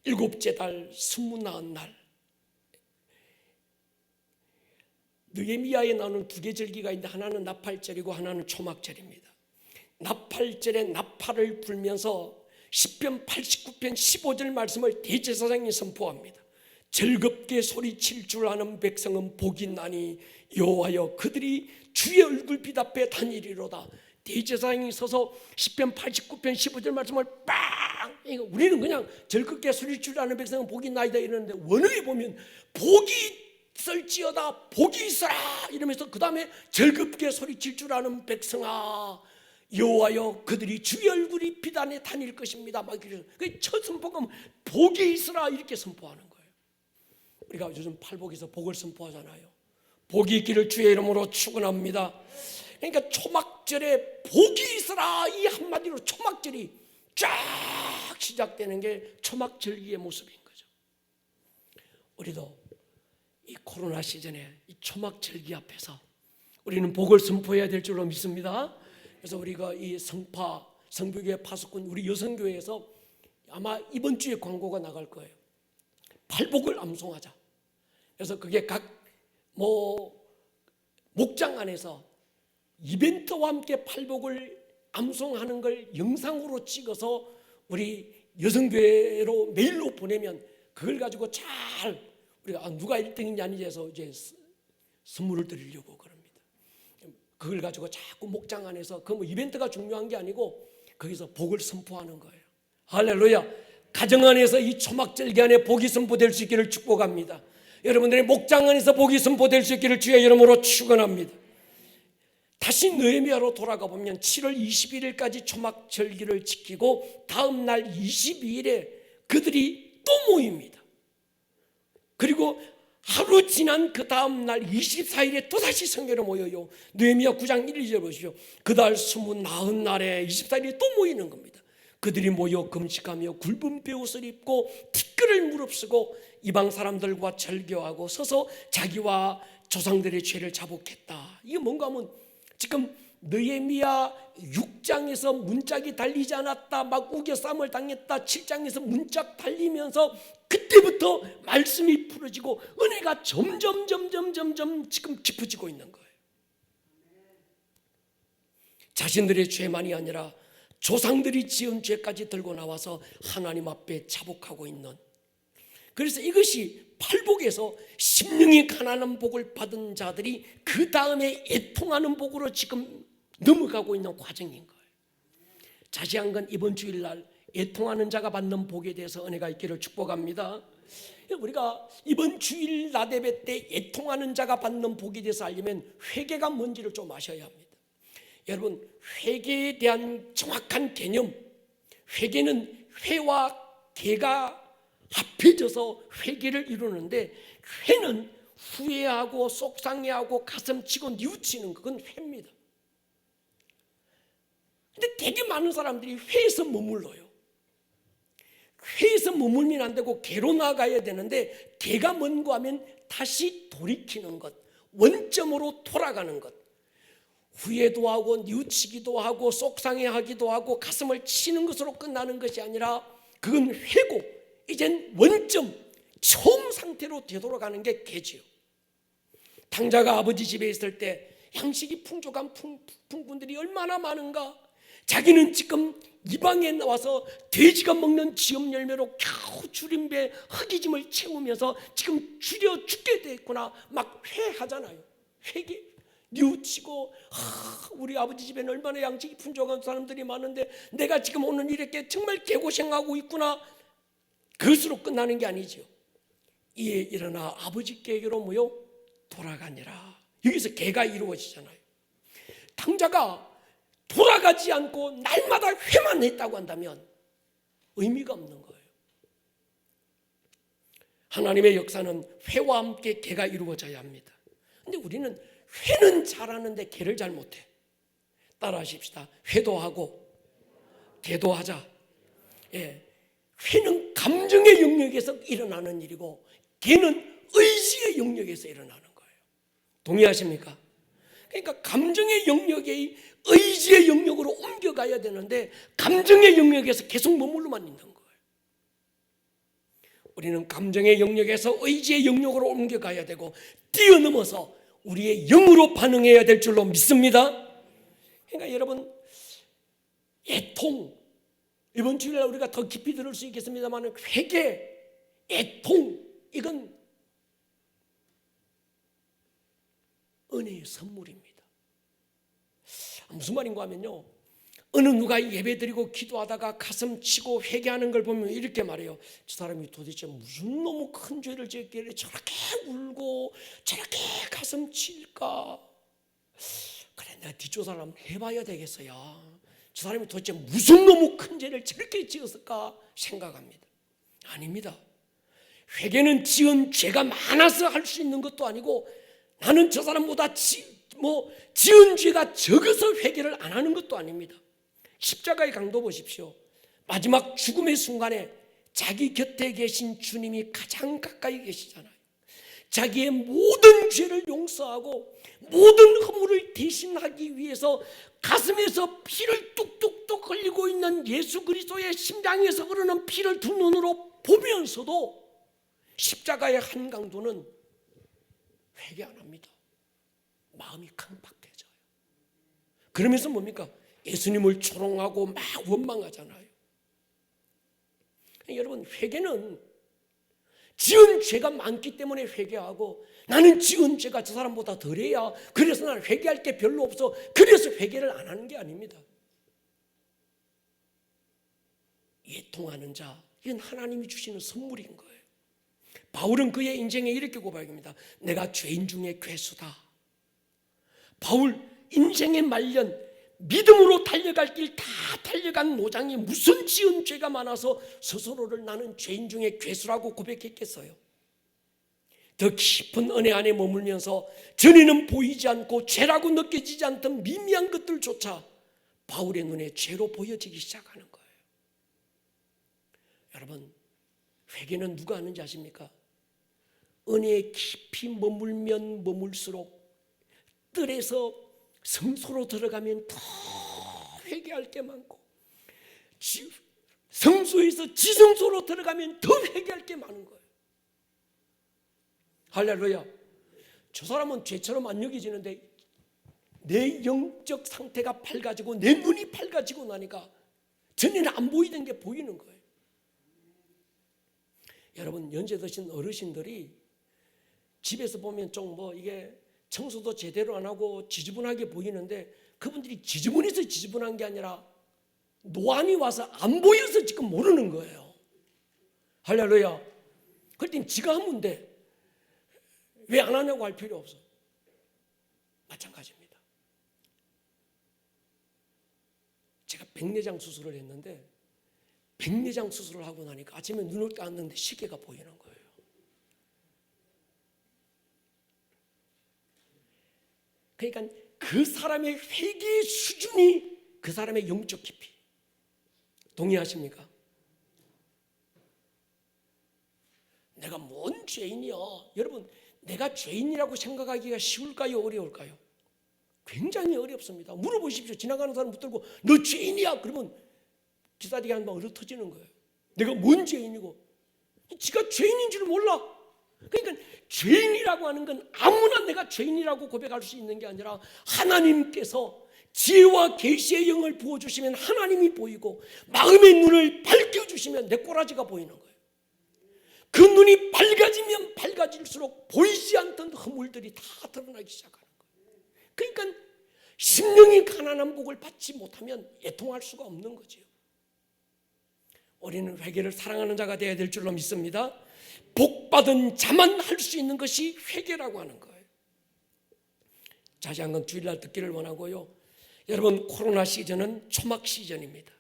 일곱째 달 29날, 느헤미야에 나오는 두 개 절기가 있는데 하나는 나팔절이고 하나는 초막절입니다. 나팔절에 나팔을 불면서 시편 89편 15절 말씀을 대제사장이 선포합니다. 즐겁게 소리칠 줄 아는 백성은 복이 나니 여호와여 그들이 주의 얼굴빛 앞에 다니리로다. 대제사장이 서서 시편 89편 15절 말씀을 빵! 우리는 그냥 즐겁게 소리칠 줄 아는 백성은 복이 나이다 이러는데 원어에 보면 복이 있을지어다, 복이 있어라 이러면서 그 다음에 즐겁게 소리칠 줄 아는 백성아 여호와여 그들이 주의 얼굴이 빛 안에 다닐 것입니다. 막 이래서 첫 선포가 복이 있으라 이렇게 선포하는 거예요. 우리가 요즘 팔복에서 복을 선포하잖아요. 복이 있기를 주의 이름으로 축원합니다. 그러니까 초막절에 복이 있으라 이 한마디로 초막절이 쫙 시작되는 게 초막절기의 모습인 거죠. 우리도 이 코로나 시즌에 이 초막절기 앞에서 우리는 복을 선포해야 될 줄로 믿습니다. 그래서 우리가 이 성교회 파수꾼 우리 여성교회에서 아마 이번 주에 광고가 나갈 거예요. 팔복을 암송하자. 그래서 그게 각 목장 안에서 이벤트와 함께 팔복을 암송하는 걸 영상으로 찍어서 우리 여성교회로 메일로 보내면 그걸 가지고 잘 우리가 누가 1등인지 아닌지 해서 이제 선물을 드리려고 그럽니다. 그걸 가지고 자꾸 목장 안에서 그 이벤트가 중요한 게 아니고 거기서 복을 선포하는 거예요. 할렐루야. 가정 안에서 이 초막절기 안에 복이 선포될 수 있기를 축복합니다. 여러분들의 목장 안에서 복이 선포될 수 있기를 주의 이름으로 축원합니다. 다시 느헤미야로 돌아가 보면 7월 21일까지 초막절기를 지키고 다음 날 22일에 그들이 또 모입니다. 그리고 하루 지난 그 다음 날 24일에 또다시 성회로 모여요. 느헤미야 9장 1절 보시죠. 그달 29날에 24일에 또 모이는 겁니다. 그들이 모여 금식하며 굵은 베옷을 입고 티끌을 무릅쓰고 이방 사람들과 절교하고 서서 자기와 조상들의 죄를 자복했다. 이게 뭔가 하면 지금 느헤미야 6장에서 문짝이 달리지 않았다, 막 우겨쌈을 당했다, 7장에서 문짝 달리면서 그때부터 말씀이 풀어지고 은혜가 점점 지금 깊어지고 있는 거예요. 자신들의 죄만이 아니라 조상들이 지은 죄까지 들고 나와서 하나님 앞에 자복하고 있는, 그래서 이것이 팔복에서 심령이 가난한 복을 받은 자들이 그 다음에 애통하는 복으로 지금 넘어가고 있는 과정인 거예요. 자세한 건 이번 주일날 애통하는 자가 받는 복에 대해서 은혜가 있기를 축복합니다. 우리가 이번 주일 나대배 때 애통하는 자가 받는 복에 대해서 알려면 회개가 뭔지를 좀 아셔야 합니다. 여러분, 회개에 대한 정확한 개념, 회개는 회와 개가 합해져서 회개를 이루는데, 회는 후회하고 속상해하고 가슴치고 뉘우치는 그건 회입니다. 근데 되게 많은 사람들이 회에서 머물러요. 회에서 머물면 안 되고 개로 나가야 되는데, 개가 뭔가 하면 다시 돌이키는 것, 원점으로 돌아가는 것. 후회도 하고 뉘우치기도 하고 속상해하기도 하고 가슴을 치는 것으로 끝나는 것이 아니라 그건 회고 이젠 원점 처음 상태로 되돌아가는 게 개지요. 당자가 아버지 집에 있을 때 양식이 풍족한 풍군들이 얼마나 많은가. 자기는 지금 이방에 나와서 돼지가 먹는 지엄 열매로 겨우 줄인 배 흙이짐을 채우면서 지금 줄여 죽게 됐구나 막 회하잖아요. 회개. 뉘우치고 우리 아버지 집에는 얼마나 양식이 풍족한 사람들이 많은데 내가 지금 오늘 이렇게 정말 개고생하고 있구나. 그것으로 끝나는 게 아니죠. 이에 일어나 아버지께로 모여 돌아가니라. 여기서 개가 이루어지잖아요. 탕자가 돌아가지 않고 날마다 회만 했다고 한다면 의미가 없는 거예요. 하나님의 역사는 회와 함께 개가 이루어져야 합니다. 근데 우리는 회는 잘하는데 개를 잘 못해. 따라하십시다. 회도 하고 개도 하자. 예, 회는 감정의 영역에서 일어나는 일이고 개는 의지의 영역에서 일어나는 거예요. 동의하십니까? 그러니까 감정의 영역이 의지의 영역으로 옮겨가야 되는데 감정의 영역에서 계속 머물러만 있는 거예요. 우리는 감정의 영역에서 의지의 영역으로 옮겨가야 되고 뛰어넘어서 우리의 영으로 반응해야 될 줄로 믿습니다. 그러니까 여러분, 애통, 이번 주일날 우리가 더 깊이 들을 수 있겠습니다만 회개, 애통, 이건 은혜의 선물입니다. 무슨 말인가 하면요, 어느 누가 예배드리고 기도하다가 가슴 치고 회개하는 걸 보면 이렇게 말해요. 저 사람이 도대체 무슨 너무 큰 죄를 지었길래 저렇게 울고 저렇게 가슴 칠까. 그래, 내가 뒷조사를 한번 해봐야 되겠어요. 저 사람이 도대체 무슨 너무 큰 죄를 저렇게 지었을까 생각합니다. 아닙니다. 회개는 지은 죄가 많아서 할 수 있는 것도 아니고 나는 저 사람보다 지은 죄가 적어서 회개를 안 하는 것도 아닙니다. 십자가의 강도 보십시오. 마지막 죽음의 순간에 자기 곁에 계신 주님이 가장 가까이 계시잖아요. 자기의 모든 죄를 용서하고 모든 허물을 대신하기 위해서 가슴에서 피를 뚝뚝뚝 흘리고 있는 예수 그리스도의 심장에서 흐르는 피를 두 눈으로 보면서도 십자가의 한 강도는 회개 안 합니다. 마음이 강팍해져요. 그러면서 뭡니까? 예수님을 조롱하고 막 원망하잖아요. 여러분, 회개는 지은 죄가 많기 때문에 회개하고 나는 지은 죄가 저 사람보다 덜해야 그래서 나는 회개할 게 별로 없어 그래서 회개를 안 하는 게 아닙니다. 애통하는 자, 이건 하나님이 주시는 선물인 거예요. 바울은 그의 인생에 이렇게 고백합니다. 내가 죄인 중에 괴수다. 바울 인생의 말년 믿음으로 달려갈 길 다 달려간 노장이 무슨 지은 죄가 많아서 스스로를 나는 죄인 중에 괴수라고 고백했겠어요. 더 깊은 은혜 안에 머물면서 전에는 보이지 않고 죄라고 느껴지지 않던 미미한 것들조차 바울의 눈에 죄로 보여지기 시작하는 거예요. 여러분, 회개는 누가 하는지 아십니까? 은혜에 깊이 머물면 머물수록 뜰에서 성소로 들어가면 더 회개할 게 많고 성소에서 지성소로 들어가면 더 회개할 게 많은 거예요. 할렐루야. 저 사람은 죄처럼 안 여겨지는데 내 영적 상태가 밝아지고 내 눈이 밝아지고 나니까 전에는 안 보이던 게 보이는 거예요. 여러분, 연세 드신 어르신들이 집에서 보면 좀 이게 청소도 제대로 안 하고 지저분하게 보이는데 그분들이 지저분해서 지저분한 게 아니라 노안이 와서 안 보여서 지금 모르는 거예요. 할렐루야. 그럴 땐 지가 하면 돼. 왜 안 하냐고 할 필요 없어. 마찬가지입니다. 제가 백내장 수술을 했는데 백내장 수술을 하고 나니까 아침에 눈을 떴는데 시계가 보이는 거예요. 그러니까 그 사람의 회개의 수준이 그 사람의 영적 깊이. 동의하십니까? 내가 뭔 죄인이야. 여러분, 내가 죄인이라고 생각하기가 쉬울까요? 어려울까요? 굉장히 어렵습니다. 물어보십시오. 지나가는 사람 붙들고 너 죄인이야. 그러면 기다리게 하면 얼어 터지는 거예요. 내가 뭔 죄인이고. 지가 죄인인 줄 몰라. 그러니까 죄인이라고 하는 건 아무나 내가 죄인이라고 고백할 수 있는 게 아니라 하나님께서 지혜와 계시의 영을 부어주시면 하나님이 보이고 마음의 눈을 밝혀주시면 내 꼬라지가 보이는 거예요. 그 눈이 밝아지면 밝아질수록 보이지 않던 허물들이 다 드러나기 시작하는 거예요. 그러니까 심령이 가난한 복을 받지 못하면 애통할 수가 없는 거죠. 우리는 회개를 사랑하는 자가 되어야 될 줄로 믿습니다. 복받은 자만 할 수 있는 것이 회개라고 하는 거예요. 자세한 건 주일날 듣기를 원하고요. 여러분, 코로나 시즌은 초막 시즌입니다.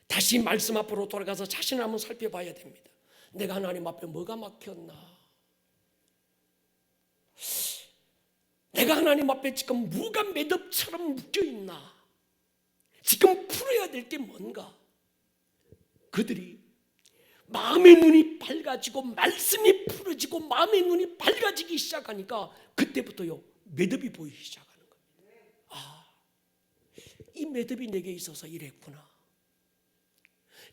다시 말씀 앞으로 돌아가서 자신을 한번 살펴봐야 됩니다. 내가 하나님 앞에 뭐가 막혔나? 내가 하나님 앞에 지금 뭐가 매듭처럼 묶여있나? 지금 풀어야 될 게 뭔가? 그들이 마음의 눈이 밝아지고 말씀이 풀어지고 마음의 눈이 밝아지기 시작하니까 그때부터요 매듭이 보이기 시작하는 겁니다. 아, 이 매듭이 내게 있어서 이랬구나.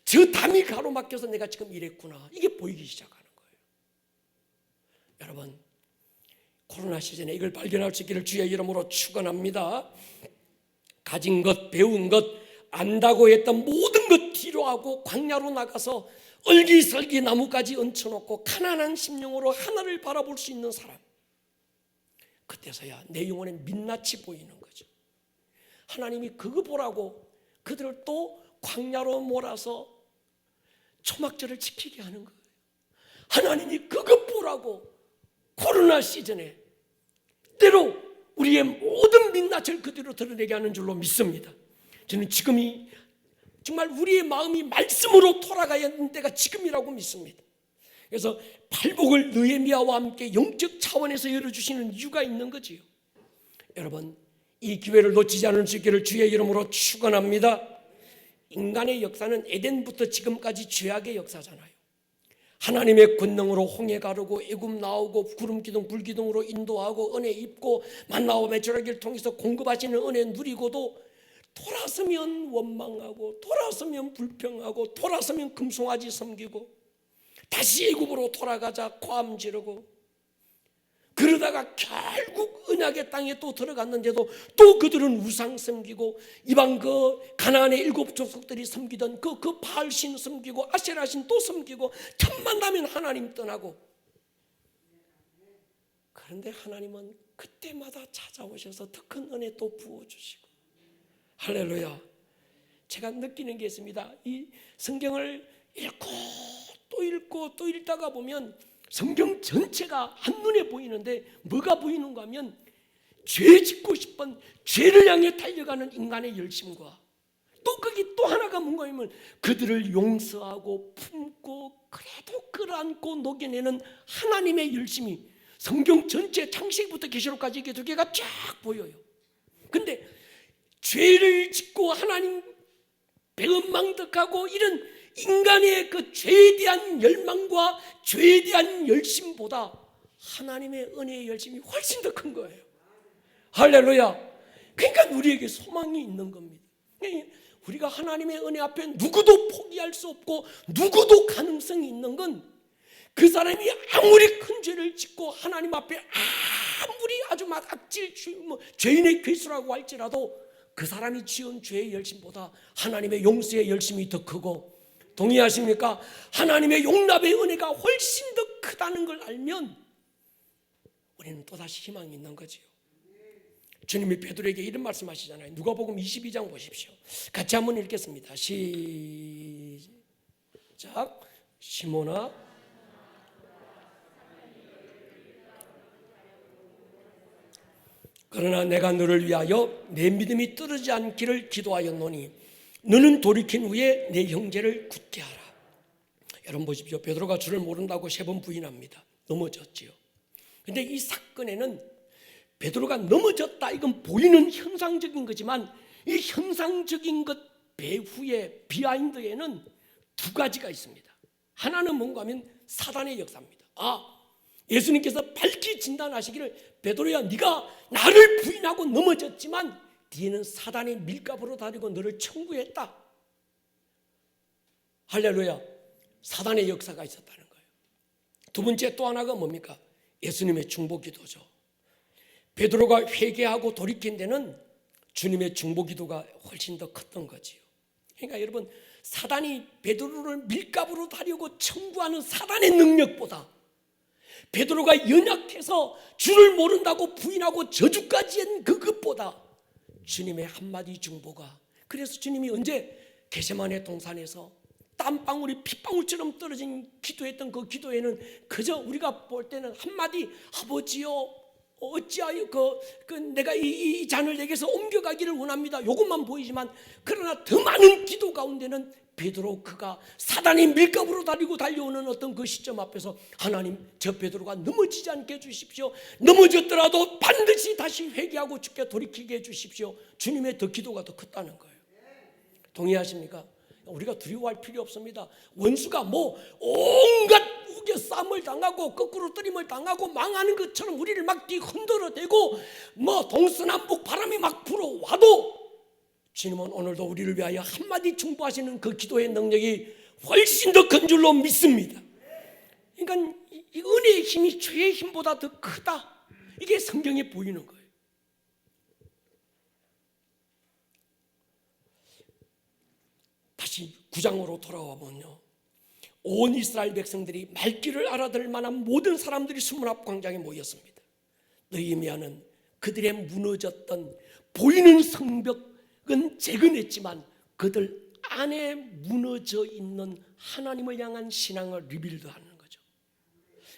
저 담이 가로막혀서 내가 지금 이랬구나. 이게 보이기 시작하는 거예요. 여러분, 코로나 시즌에 이걸 발견할 수 있기를 주의 이름으로 축원합니다. 가진 것, 배운 것, 안다고 했던 모든 것 뒤로 하고 광야로 나가서 얼기설기 나무까지 얹혀놓고 가난한 심령으로 하나를 바라볼 수 있는 사람, 그때서야 내 영혼에 민낯이 보이는 거죠. 하나님이 그거 보라고 그들을 또 광야로 몰아서 초막절을 지키게 하는 거예요. 하나님이 그거 보라고 코로나 시즌에 때로 우리의 모든 민낯을 그대로 드러내게 하는 줄로 믿습니다. 저는 지금이 정말 우리의 마음이 말씀으로 돌아가야 하는 때가 지금이라고 믿습니다. 그래서 팔복을 느헤미야와 함께 영적 차원에서 열어주시는 이유가 있는 거지요. 여러분, 이 기회를 놓치지 않을 수 있기를 주의 이름으로 축원합니다. 인간의 역사는 에덴부터 지금까지 죄악의 역사잖아요. 하나님의 권능으로 홍해 가르고 애굽 나오고 구름기둥 불기둥으로 인도하고 은혜 입고 만나와 메추라기를 통해서 공급하시는 은혜 누리고도 돌아서면 원망하고 돌아서면 불평하고 돌아서면 금송아지 섬기고 다시 애굽으로 돌아가자 고함 지르고 그러다가 결국 언약의 땅에 또 들어갔는데도 또 그들은 우상 섬기고 이방 그 가나안의 7 족속들이 섬기던 그 바알신 섬기고 아세라신 또 섬기고 틈만 나면 하나님 떠나고. 그런데 하나님은 그때마다 찾아오셔서 더 큰 은혜 또 부어주시고. 할렐루야. 제가 느끼는 게 있습니다. 이 성경을 읽고 또 읽다가 보면 성경 전체가 한눈에 보이는데 뭐가 보이는가 하면 죄 짓고 싶은 죄를 향해 달려가는 인간의 열심과 또 거기 또 하나가 뭔가 하면 그들을 용서하고 품고 그래도 끌어안고 녹여내는 하나님의 열심이 성경 전체 창세기부터 계시록까지 이게 두 개가 쫙 보여요. 근데 죄를 짓고 하나님 배은망덕하고 이런 인간의 그 죄에 대한 열망과 죄에 대한 열심보다 하나님의 은혜의 열심이 훨씬 더 큰 거예요. 할렐루야. 그러니까 우리에게 소망이 있는 겁니다. 우리가 하나님의 은혜 앞에 누구도 포기할 수 없고 누구도 가능성이 있는 건 그 사람이 아무리 큰 죄를 짓고 하나님 앞에 아무리 아주 막 악질 죄인의 괴수라고 할지라도 그 사람이 지은 죄의 열심보다 하나님의 용서의 열심이 더 크고, 동의하십니까? 하나님의 용납의 은혜가 훨씬 더 크다는 걸 알면 우리는 또다시 희망이 있는 거지요. 주님이 베드로에게 이런 말씀하시잖아요. 누가복음 22장 보십시오. 같이 한번 읽겠습니다. 시작. 시몬아, 그러나 내가 너를 위하여 내 믿음이 떨어지지 않기를 기도하였노니 너는 돌이킨 후에 내 형제를 굳게 하라. 여러분 보십시오. 베드로가 주를 모른다고 3번 부인합니다. 넘어졌지요. 그런데 이 사건에는 베드로가 넘어졌다, 이건 보이는 형상적인 거지만 이 형상적인 것 배후에 비하인드에는 2가지가 있습니다. 하나는 뭔가 하면 사단의 역사입니다. 예수님께서 밝히 진단하시기를 베드로야, 네가 나를 부인하고 넘어졌지만 뒤에는 사단의 밀가부로 다니고 너를 청구했다. 할렐루야. 사단의 역사가 있었다는 거예요. 2번째 또 하나가 뭡니까? 예수님의 중보기도죠. 베드로가 회개하고 돌이킨 데는 주님의 중보기도가 훨씬 더 컸던 거지요. 그러니까 여러분, 사단이 베드로를 밀가부로 다리고 청구하는 사단의 능력보다 베드로가 연약해서 주를 모른다고 부인하고 저주까지 한 그것보다 주님의 한마디 중보가, 그래서 주님이 언제 겟세마네 동산에서 땀방울이 핏방울처럼 떨어진 기도했던 그 기도에는 그저 우리가 볼 때는 한마디 아버지여 어찌하여 내가 이 잔을 내게서 옮겨가기를 원합니다, 요것만 보이지만, 그러나 더 많은 기도 가운데는 베드로 그가 사단이 밀가부로 다리고 달려오는 어떤 그 시점 앞에서 하나님, 저 베드로가 넘어지지 않게 해주십시오. 넘어졌더라도 반드시 다시 회개하고 주께 돌이키게 해주십시오. 주님의 더 기도가 더 컸다는 거예요. 동의하십니까? 우리가 두려워할 필요 없습니다. 원수가 뭐 온갖 우겨 싸움을 당하고 거꾸로 뜨림을 당하고 망하는 것처럼 우리를 막 뒤흔들어대고 뭐 동서남북 바람이 막 불어와도 주님은 오늘도 우리를 위하여 한마디 중보하시는 그 기도의 능력이 훨씬 더 큰 줄로 믿습니다. 그러니까 이 은혜의 힘이 죄의 힘보다 더 크다, 이게 성경에 보이는 거예요. 다시 9장으로 돌아와 보면요, 온 이스라엘 백성들이 말귀를 알아들을 만한 모든 사람들이 수문 앞 광장에 모였습니다. 느헤미야는 그들의 무너졌던 보이는 성벽은 재건했지만 그들 안에 무너져 있는 하나님을 향한 신앙을 리빌드하는 거죠.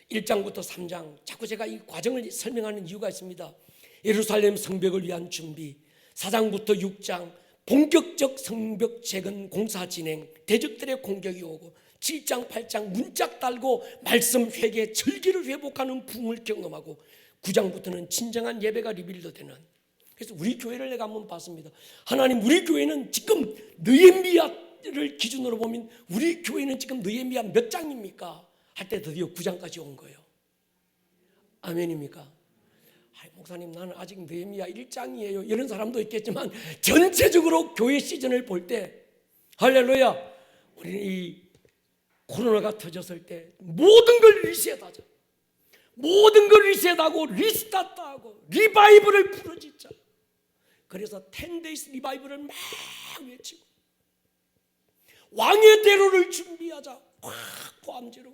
1장부터 3장, 자꾸 제가 이 과정을 설명하는 이유가 있습니다. 예루살렘 성벽을 위한 준비, 4장부터 6장 본격적 성벽 재건 공사 진행, 대적들의 공격이 오고, 7장 8장 문짝 달고 말씀 회개 절기를 회복하는 부흥을 경험하고, 9장부터는 진정한 예배가 리빌드되는. 그래서 우리 교회를 내가 한번 봤습니다. 하나님, 우리 교회는 지금 느헤미야를 기준으로 보면 우리 교회는 지금 느헤미야 몇 장입니까? 할 때 드디어 9장까지 온 거예요. 아멘입니까? 목사님, 나는 아직 느헤미야 1장이에요 이런 사람도 있겠지만, 전체적으로 교회 시즌을 볼 때 할렐루야, 우리는 이 코로나가 터졌을 때 모든 걸 리셋하자, 모든 걸 리셋하고 리스타트하고 리바이벌을 부르짖자. 그래서 10days 리바이벌을 막 외치고 왕의 대로를 준비하자, 확 포함지로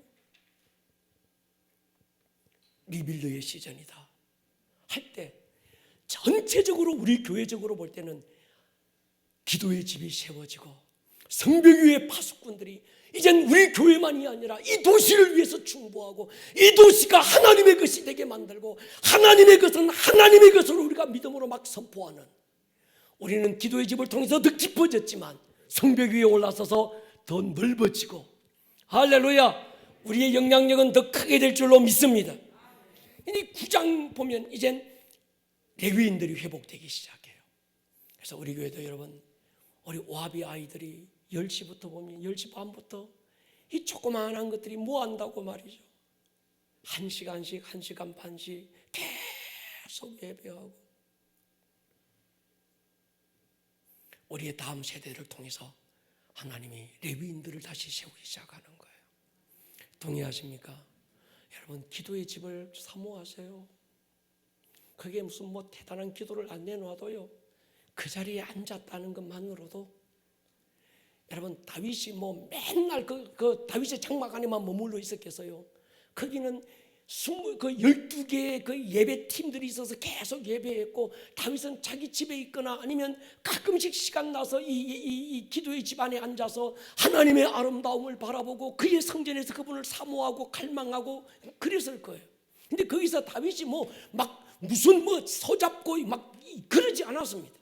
리빌드의 시즌이다 할 때, 전체적으로 우리 교회적으로 볼 때는 기도의 집이 세워지고 성벽 위에 파수꾼들이 이젠 우리 교회만이 아니라 이 도시를 위해서 충보하고, 이 도시가 하나님의 것이 되게 만들고, 하나님의 것은 하나님의 것으로 우리가 믿음으로 막 선포하는, 우리는 기도의 집을 통해서 더 깊어졌지만 성벽 위에 올라서서 더 넓어지고, 할렐루야, 우리의 영향력은 더 크게 될 줄로 믿습니다. 이 9장 보면 이젠 레위인들이 회복되기 시작해요. 그래서 우리 교회도 여러분, 우리 오하비 아이들이 10시부터 보면 10시 반부터 이 조그마한 것들이 뭐 한다고 말이죠. 1시간씩 1시간 반씩 계속 예배하고, 우리의 다음 세대를 통해서 하나님이 레위인들을 다시 세우기 시작하는 거예요. 동의하십니까? 여러분, 기도의 집을 사모하세요. 그게 무슨 뭐 대단한 기도를 안 내놔도요, 그 자리에 앉았다는 것만으로도, 여러분, 다윗이 뭐 맨날 그 다윗의 장막 안에만 머물러 있었겠어요? 거기는 12개의 그 예배 팀들이 있어서 계속 예배했고, 다윗은 자기 집에 있거나 아니면 가끔씩 시간 나서 이 기도의 집 안에 앉아서 하나님의 아름다움을 바라보고 그의 성전에서 그분을 사모하고 갈망하고 그랬을 거예요. 근데 거기서 다윗이 뭐 막 무슨 뭐 서잡고 막 그러지 않았습니다.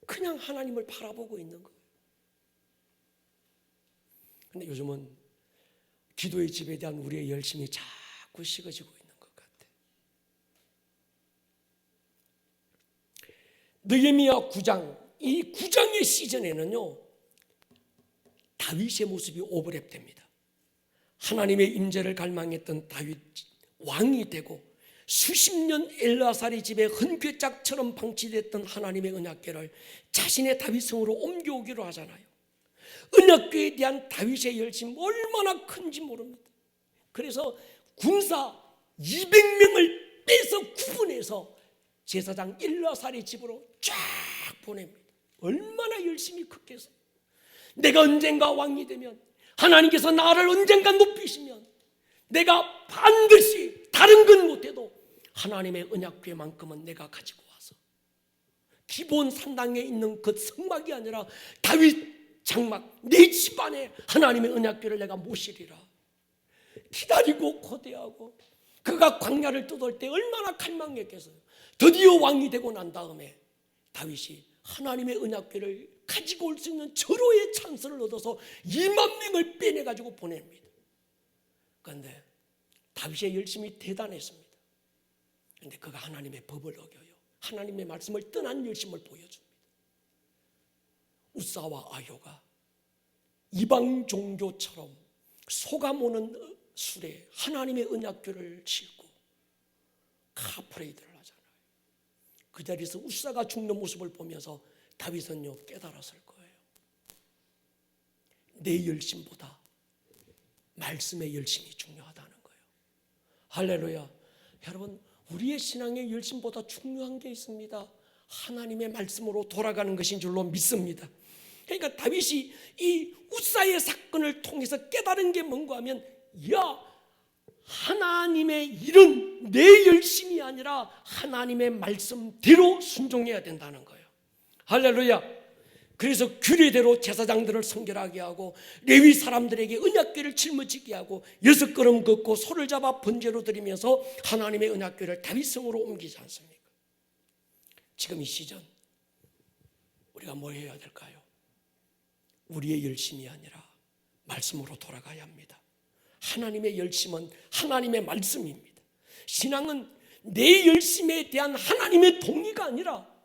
그냥 하나님을 바라보고 있는 거예요. 근데 요즘은 기도의 집에 대한 우리의 열심이 자꾸 식어지고 있는 것 같아. 느헤미야 9장, 이 9장의 시즌에는요, 다윗의 모습이 오버랩됩니다. 하나님의 임재를 갈망했던 다윗 왕이 되고, 수십 년 엘르아살의 집에 헌궤짝처럼 방치됐던 하나님의 언약궤를 자신의 다윗성으로 옮겨오기로 하잖아요. 언약궤에 대한 다윗의 열심 얼마나 큰지 모릅니다. 그래서 군사 200명을 빼서 구분해서 제사장 엘르아살의 집으로 쫙 보냅니다. 얼마나 열심히 컸겠어요. 내가 언젠가 왕이 되면, 하나님께서 나를 언젠가 높이시면 내가 반드시 다른 건 못해도 하나님의 언약궤만큼은 내가 가지고 와서 기본 산당에 있는 그 성막이 아니라 다윗 장막 내 집안에 하나님의 언약궤를 내가 모시리라. 기다리고 고대하고 그가 광야를 뜯을 때 얼마나 갈망했겠어요. 드디어 왕이 되고 난 다음에 다윗이 하나님의 언약궤를 가지고 올 수 있는 절호의 찬스를 얻어서 2만 명을 빼내가지고 보냅니다. 그런데 다윗의 열심이 대단했습니다. 그런데 그가 하나님의 법을 어겨요. 하나님의 말씀을 떠난 열심을 보여줍니다. 우사와 아효가 이방 종교처럼 속아모는 술에 하나님의 언약궤를 싣고 카프레이드를 하잖아요. 그 자리에서 우사가 죽는 모습을 보면서 다윗은요 깨달았을 거예요. 내 열심보다 말씀의 열심이 중요하다는 거예요. 할렐루야. 여러분, 우리의 신앙의 열심보다 중요한 게 있습니다. 하나님의 말씀으로 돌아가는 것인 줄로 믿습니다. 그러니까 다윗이 이 우사의 사건을 통해서 깨달은 게 뭔가 하면, 야, 하나님의 일은 내 열심이 아니라 하나님의 말씀대로 순종해야 된다는 거예요. 할렐루야. 그래서 규례대로 제사장들을 성결하게 하고 레위 사람들에게 언약궤를 짊어지게 하고 6걸음 걷고 소를 잡아 번제로 드리면서 하나님의 언약궤를 다윗성으로 옮기지 않습니까? 지금 이 시즌 우리가 뭐 해야 될까요? 우리의 열심이 아니라 말씀으로 돌아가야 합니다. 하나님의 열심은 하나님의 말씀입니다. 신앙은 내 열심에 대한 하나님의 동의가 아니라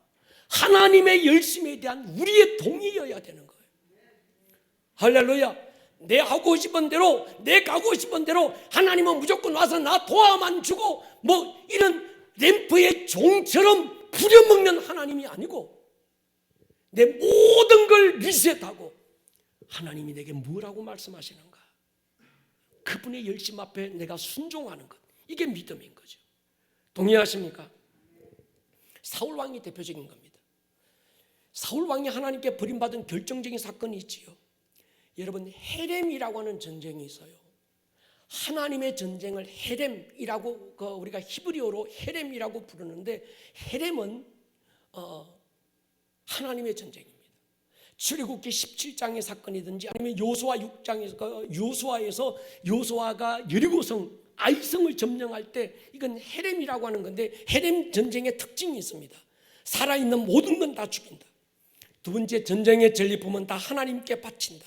하나님의 열심에 대한 우리의 동의여야 되는 거예요. 할렐루야. 내 하고 싶은 대로, 내 가고 싶은 대로 하나님은 무조건 와서 나 도와만 주고 뭐 이런 램프의 종처럼 부려먹는 하나님이 아니고, 내 모든 걸 리셋하고 하나님이 내게 뭐라고 말씀하시는가, 그분의 열심 앞에 내가 순종하는 것, 이게 믿음인 거죠. 동의하십니까? 사울 왕이 대표적인 겁니다. 사울 왕이 하나님께 버림받은 결정적인 사건이 있지요. 여러분, 헤렘이라고 하는 전쟁이 있어요. 하나님의 전쟁을 헤렘이라고, 우리가 히브리어로 헤렘이라고 부르는데, 헤렘은 하나님의 전쟁입니다. 출애굽기 17장의 사건이든지 아니면 요수아 6장에서 요수아가 여리고성 아이성을 점령할 때, 이건 헤렘이라고 하는 건데, 헤렘 전쟁의 특징이 있습니다. 살아있는 모든 건 다 죽인다. 두 번째, 전쟁의 전리품은 다 하나님께 바친다.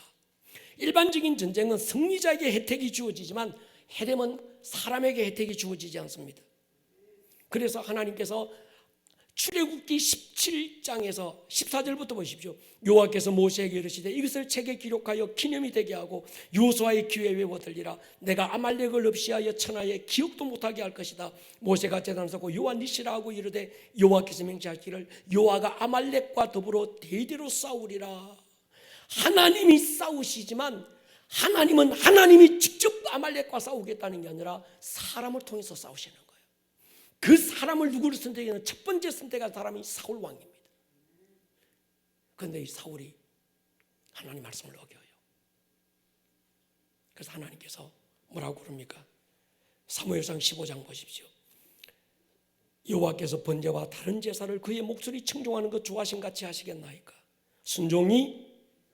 일반적인 전쟁은 승리자에게 혜택이 주어지지만 헤렘은 사람에게 혜택이 주어지지 않습니다. 그래서 하나님께서 출애굽기 17장에서 14절부터 보십시오. 여호와께서 모세에게 이르시되 이것을 책에 기록하여 기념이 되게 하고 요수아의 귀에 외워들리라. 내가 아말렉을 없이 하여 천하에 기억도 못하게 할 것이다. 모세가 제단 서고 여호와 니시라 하고 이르되 여호와께서 맹세하시기를 여호와가 아말렉과 더불어 대대로 싸우리라. 하나님이 싸우시지만 하나님은 하나님이 직접 아말렉과 싸우겠다는 게 아니라 사람을 통해서 싸우시는 거예요. 그 사람을 누구를 선택하는 첫 번째 선택한 사람이 사울 왕입니다. 그런데 이 사울이 하나님 말씀을 어겨요. 그래서 하나님께서 뭐라고 그럽니까? 사무엘상 15장 보십시오. 여호와께서 번제와 다른 제사를 그의 목소리 청종하는 것 좋아하심 같이 하시겠나이까? 순종이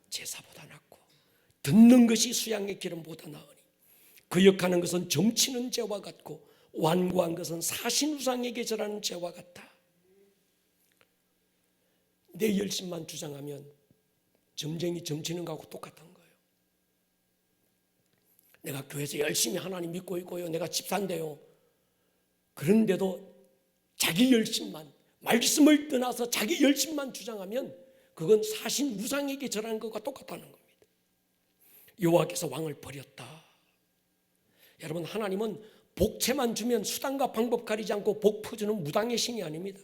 제사보다 낫고 듣는 것이 수양의 기름보다 나으니 거역하는 것은 점치는 죄와 같고 완고한 것은 사신 우상에게 절하는 죄와 같다. 내 열심만 주장하면 점쟁이 점치는 것하고 똑같은 거예요. 내가 교회에서 열심히 하나님 믿고 있고요, 내가 집사인데요, 그런데도 자기 열심만, 말씀을 떠나서 자기 열심만 주장하면 그건 사신 우상에게 절하는 것과 똑같다는 겁니다. 여호와께서 왕을 버렸다. 여러분, 하나님은 복채만 주면 수단과 방법 가리지 않고 복 퍼주는 무당의 신이 아닙니다.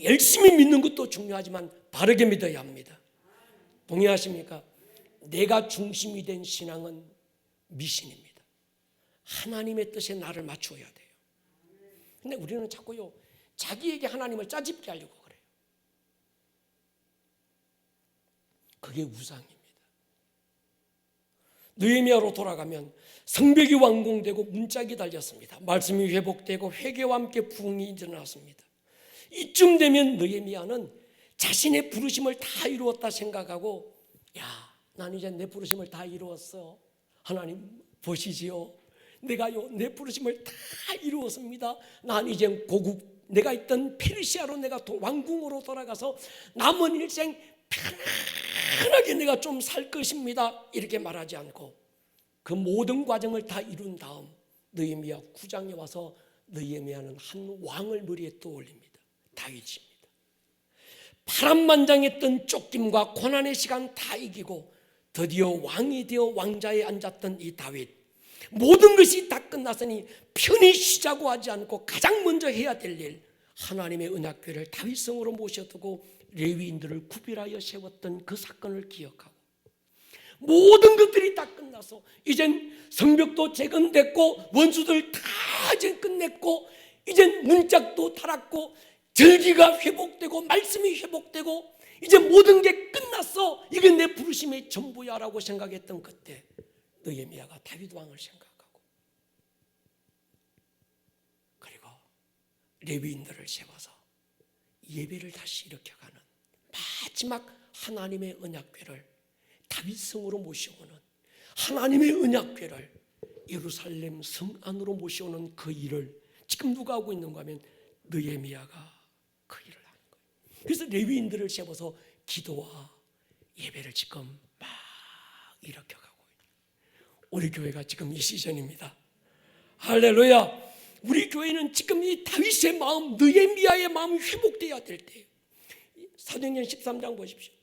열심히 믿는 것도 중요하지만 바르게 믿어야 합니다. 동의하십니까? 내가 중심이 된 신앙은 미신입니다. 하나님의 뜻에 나를 맞추어야 돼요. 근데 우리는 자꾸요, 자기에게 하나님을 짜집게 하려고 그래요. 그게 우상입니다. 느헤미야로 돌아가면 성벽이 완공되고 문짝이 달렸습니다. 말씀이 회복되고 회개와 함께 부흥이 일어났습니다. 이쯤 되면 느헤미야는 자신의 부르심을 다 이루었다 생각하고, 야, 난 이제 내 부르심을 다 이루었어. 하나님 보시지요. 내가요, 내 부르심을 다 이루었습니다. 난 이제 고국, 내가 있던 페르시아로 내가 왕궁으로 돌아가서 남은 일생 편안하게 내가 좀 살 것입니다. 이렇게 말하지 않고 그 모든 과정을 다 이룬 다음 느헤미야 9장에 와서 느헤미야는 한 왕을 머리에 떠올립니다. 다윗입니다. 파란만장했던 쫓김과 고난의 시간 다 이기고 드디어 왕이 되어 왕자에 앉았던 이 다윗, 모든 것이 다 끝났으니 편히 쉬자고 하지 않고 가장 먼저 해야 될 일, 하나님의 언약궤를 다윗성으로 모셔두고 레위인들을 구별하여 세웠던 그 사건을 기억하고, 모든 것들이 다 끝나서 이젠 성벽도 재건됐고 원수들 다 이제 끝냈고 이제 문짝도 달았고 절기가 회복되고 말씀이 회복되고 이제 모든 게 끝났어, 이게 내 부르심의 전부야 라고 생각했던 그때 느헤미야가 다윗 왕을 생각하고 그리고 레위인들을 세워서 예배를 다시 일으켜가는 마지막 하나님의 언약궤를 다윗성으로 모셔오는, 하나님의 언약궤를 예루살렘 성 안으로 모셔오는 그 일을 지금 누가 하고 있는가 하면 느헤미야가 그 일을 하는 거예요. 그래서 레위인들을 세워서 기도와 예배를 지금 막 일으켜가고 있는 우리 교회가 지금 이 시즌입니다. 할렐루야. 우리 교회는 지금 이 다윗의 마음, 느헤미야의 마음이 회복되어야 될 때예요. 사도행전 13장 보십시오.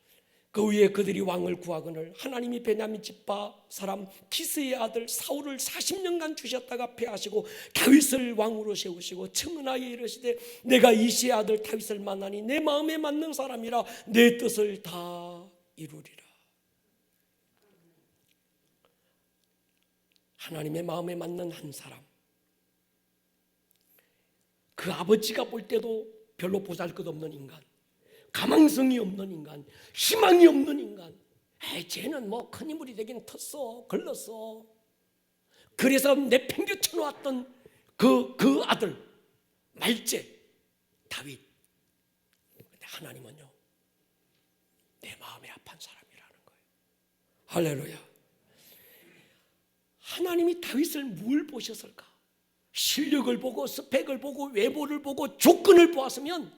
그 후에 그들이 왕을 구하거늘 하나님이 베냐민 집파 사람 기스의 아들 사울을 40년간 주셨다가 패하시고 다윗을 왕으로 세우시고 청은하에 이르시되 내가 이시의 아들 다윗을 만나니 내 마음에 맞는 사람이라 내 뜻을 다 이루리라. 하나님의 마음에 맞는 한 사람, 그 아버지가 볼 때도 별로 보잘것없는 인간, 가망성이 없는 인간, 희망이 없는 인간, 쟤는 뭐 큰 인물이 되긴 텄어, 걸렀어. 그래서 내팽개쳐 놓았던 그 아들 말제 다윗. 근데 하나님은요, 내 마음에 합한 사람이라는 거예요. 할렐루야. 하나님이 다윗을 뭘 보셨을까? 실력을 보고 스펙을 보고 외모를 보고 조건을 보았으면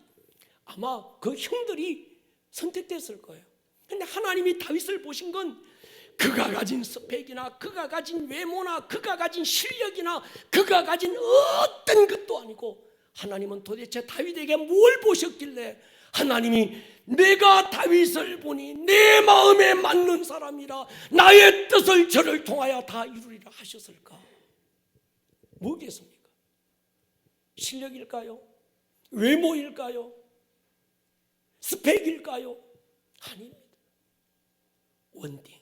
아마 그 형들이 선택됐을 거예요. 그런데 하나님이 다윗을 보신 건 그가 가진 스펙이나 그가 가진 외모나 그가 가진 실력이나 그가 가진 어떤 것도 아니고, 하나님은 도대체 다윗에게 뭘 보셨길래 하나님이 내가 다윗을 보니 내 마음에 맞는 사람이라 나의 뜻을 저를 통하여 다 이루리라 하셨을까? 뭐겠습니까? 실력일까요? 외모일까요? 스펙일까요? 아닙니다. 원딩,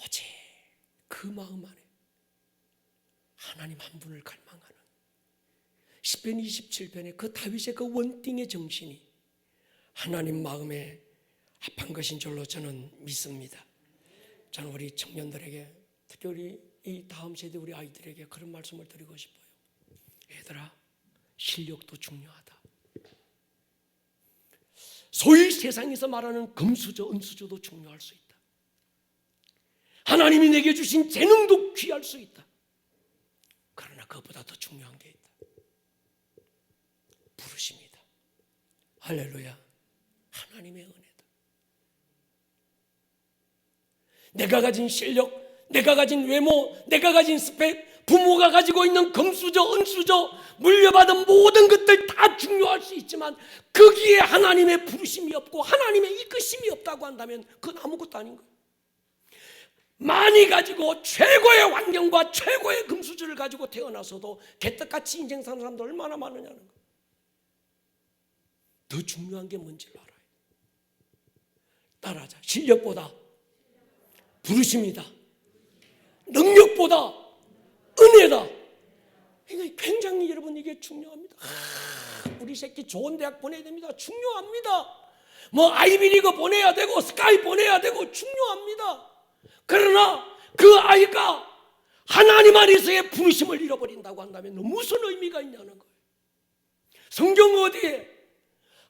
오직 그 마음 안에 하나님 한 분을 갈망하는 시편 27편의 그 다윗의 그 원딩의 정신이 하나님 마음에 합한 것인 줄로 저는 믿습니다. 저는 우리 청년들에게, 특히 우리 이 다음 세대 우리 아이들에게 그런 말씀을 드리고 싶어요. 얘들아, 실력도 중요하다. 소위 세상에서 말하는 금수저, 은수저도 중요할 수 있다. 하나님이 내게 주신 재능도 귀할 수 있다. 그러나 그것보다 더 중요한 게 있다. 부르심이다. 할렐루야. 하나님의 은혜다. 내가 가진 실력, 내가 가진 외모, 내가 가진 스펙, 부모가 가지고 있는 금수저, 은수저, 물려받은 모든 것들 다 중요할 수 있지만 거기에 하나님의 부르심이 없고 하나님의 이끄심이 없다고 한다면 그건 아무것도 아닌 거예요. 많이 가지고 최고의 환경과 최고의 금수저를 가지고 태어나서도 개떡같이 인생 사는 사람도 얼마나 많으냐는 거예요. 더 중요한 게 뭔지를 알아요. 따라하자. 실력보다 부르심이다. 능력보다 은혜다. 그러니까 굉장히 여러분 이게 중요합니다. 우리 새끼 좋은 대학 보내야 됩니다. 중요합니다. 뭐 아이비리그 보내야 되고 스카이 보내야 되고 중요합니다. 그러나 그 아이가 하나님 안에서의 부르심을 잃어버린다고 한다면 무슨 의미가 있냐는 거예요. 성경 어디에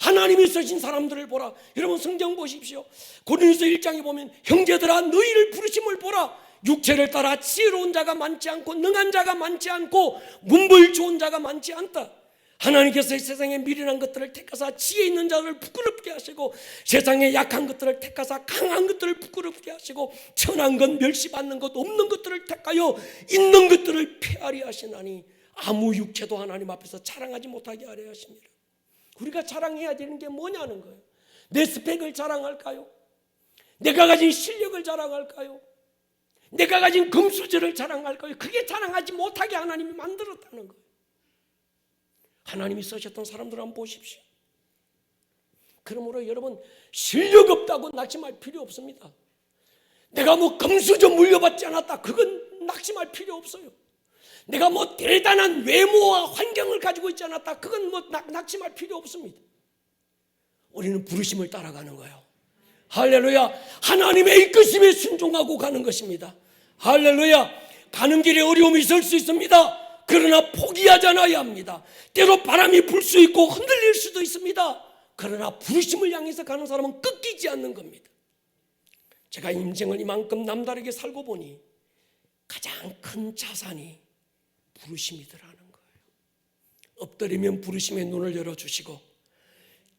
하나님이 쓰신 사람들을 보라. 여러분 성경 보십시오. 고린도서 1장에 보면 형제들아 너희를 부르심을 보라. 육체를 따라 지혜로운 자가 많지 않고 능한 자가 많지 않고 문벌 좋은 자가 많지 않다. 하나님께서 세상의 미련한 것들을 택하사 지혜 있는 자를 부끄럽게 하시고 세상의 약한 것들을 택하사 강한 것들을 부끄럽게 하시고 천한 것 멸시받는 것 없는 것들을 택하여 있는 것들을 폐하리 하시나니 아무 육체도 하나님 앞에서 자랑하지 못하게 하려 하십니다. 우리가 자랑해야 되는 게 뭐냐는 거예요. 내 스펙을 자랑할까요? 내가 가진 실력을 자랑할까요? 내가 가진 금수저를 자랑할까요? 그게 자랑하지 못하게 하나님이 만들었다는 거예요. 하나님이 쓰셨던 사람들 한번 보십시오. 그러므로 여러분 실력 없다고 낙심할 필요 없습니다. 내가 뭐 금수저 물려받지 않았다, 그건 낙심할 필요 없어요. 내가 뭐 대단한 외모와 환경을 가지고 있지 않았다, 그건 뭐 낙심할 필요 없습니다. 우리는 부르심을 따라가는 거예요. 할렐루야. 하나님의 이끄심에 순종하고 가는 것입니다. 할렐루야. 가는 길에 어려움이 있을 수 있습니다. 그러나 포기하지 않아야 합니다. 때로 바람이 불 수 있고 흔들릴 수도 있습니다. 그러나 부르심을 향해서 가는 사람은 꺾이지 않는 겁니다. 제가 인생을 이만큼 남다르게 살고 보니 가장 큰 자산이 부르심이더라는 거예요. 엎드리면 부르심의 눈을 열어주시고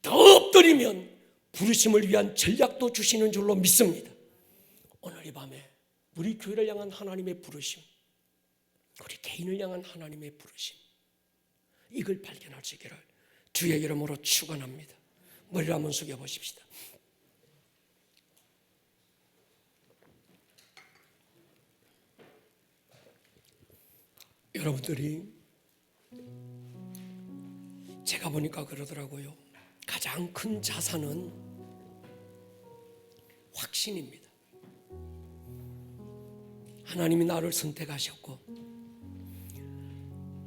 더 엎드리면 부르심을 위한 전략도 주시는 줄로 믿습니다. 오늘 이 밤에 우리 교회를 향한 하나님의 부르심, 우리 개인을 향한 하나님의 부르심, 이걸 발견할 수 있기를 주의 이름으로 축원합니다. 머리를 한번 숙여보십시다. 여러분들이 제가 보니까 그러더라고요. 가장 큰 자산은 확신입니다. 하나님이 나를 선택하셨고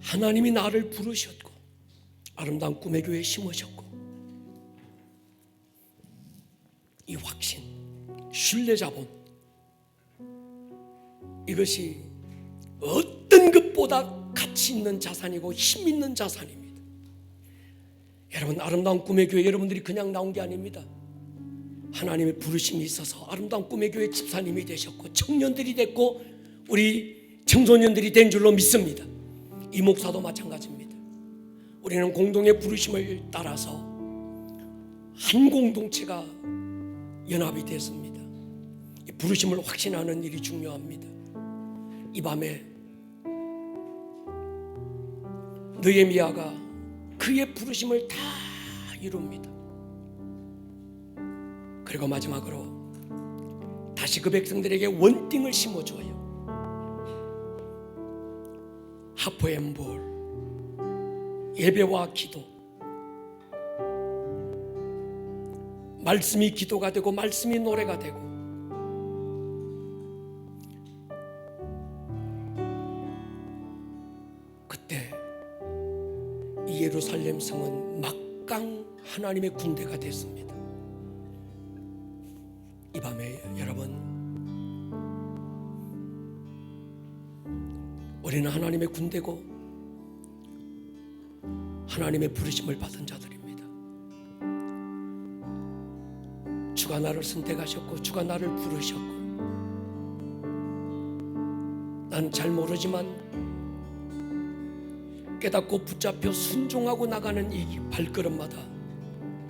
하나님이 나를 부르셨고 아름다운 꿈의 교회에 심으셨고 이 확신, 신뢰자본, 이것이 어떤 것보다 가치 있는 자산이고 힘 있는 자산입니다. 여러분 아름다운 꿈의 교회 여러분들이 그냥 나온 게 아닙니다. 하나님의 부르심이 있어서 아름다운 꿈의 교회 집사님이 되셨고 청년들이 됐고 우리 청소년들이 된 줄로 믿습니다. 이 목사도 마찬가지입니다. 우리는 공동의 부르심을 따라서 한 공동체가 연합이 됐습니다. 이 부르심을 확신하는 일이 중요합니다. 이 밤에 느헤미야가 그의 부르심을 다 이룹니다. 그리고 마지막으로 다시 그 백성들에게 원띵을 심어줘요. 하프앤볼, 예배와 기도, 말씀이 기도가 되고 말씀이 노래가 되고 그때 이 예루살렘 성은 막강 하나님의 군대가 됐습니다. 이 밤에 여러분 우리는 하나님의 군대고 하나님의 부르심을 받은 자들입니다. 주가 나를 선택하셨고 주가 나를 부르셨고 난 잘 모르지만 깨닫고 붙잡혀 순종하고 나가는 이 발걸음마다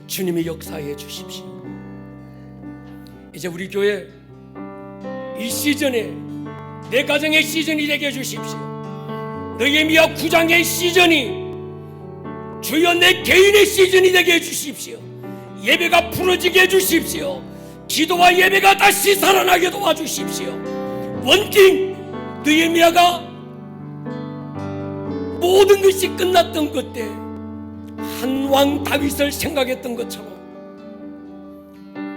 주님이 역사해 주십시오. 이제 우리 교회 이 시즌에 내 가정의 시즌이 되게 해주십시오. 느헤미야 9장의 시즌이 주여 내 개인의 시즌이 되게 해주십시오. 예배가 부러지게 해주십시오. 기도와 예배가 다시 살아나게 도와주십시오. 원팅 느헤미야가 모든 것이 끝났던 그때 한 왕 다윗을 생각했던 것처럼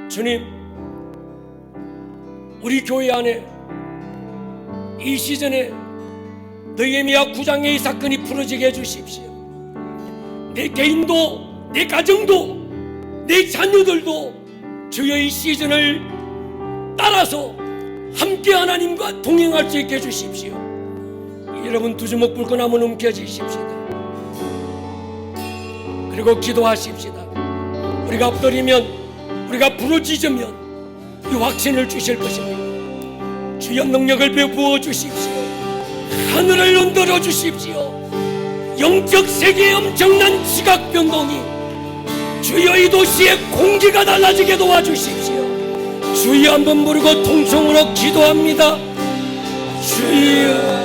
주님 우리 교회 안에 이 시즌에 느헤미야 9장의 이 사건이 풀어지게 해주십시오. 내 개인도 내 가정도 내 자녀들도 주의 이 시즌을 따라서 함께 하나님과 동행할 수 있게 해주십시오. 여러분 두 주먹 불끈 한번 움켜쥐십시다. 그리고 기도하십시다. 우리가 엎드리면, 우리가 부르짖으면 이 확신을 주실 것입니다. 주여 능력을 베푸어 주십시오. 하늘을 흔들어 주십시오. 영적 세계의 엄청난 지각 변동이 주여 이 도시의 공기가 달라지게 도와주십시오. 주여 한번 부르고 통성으로 기도합니다. 주여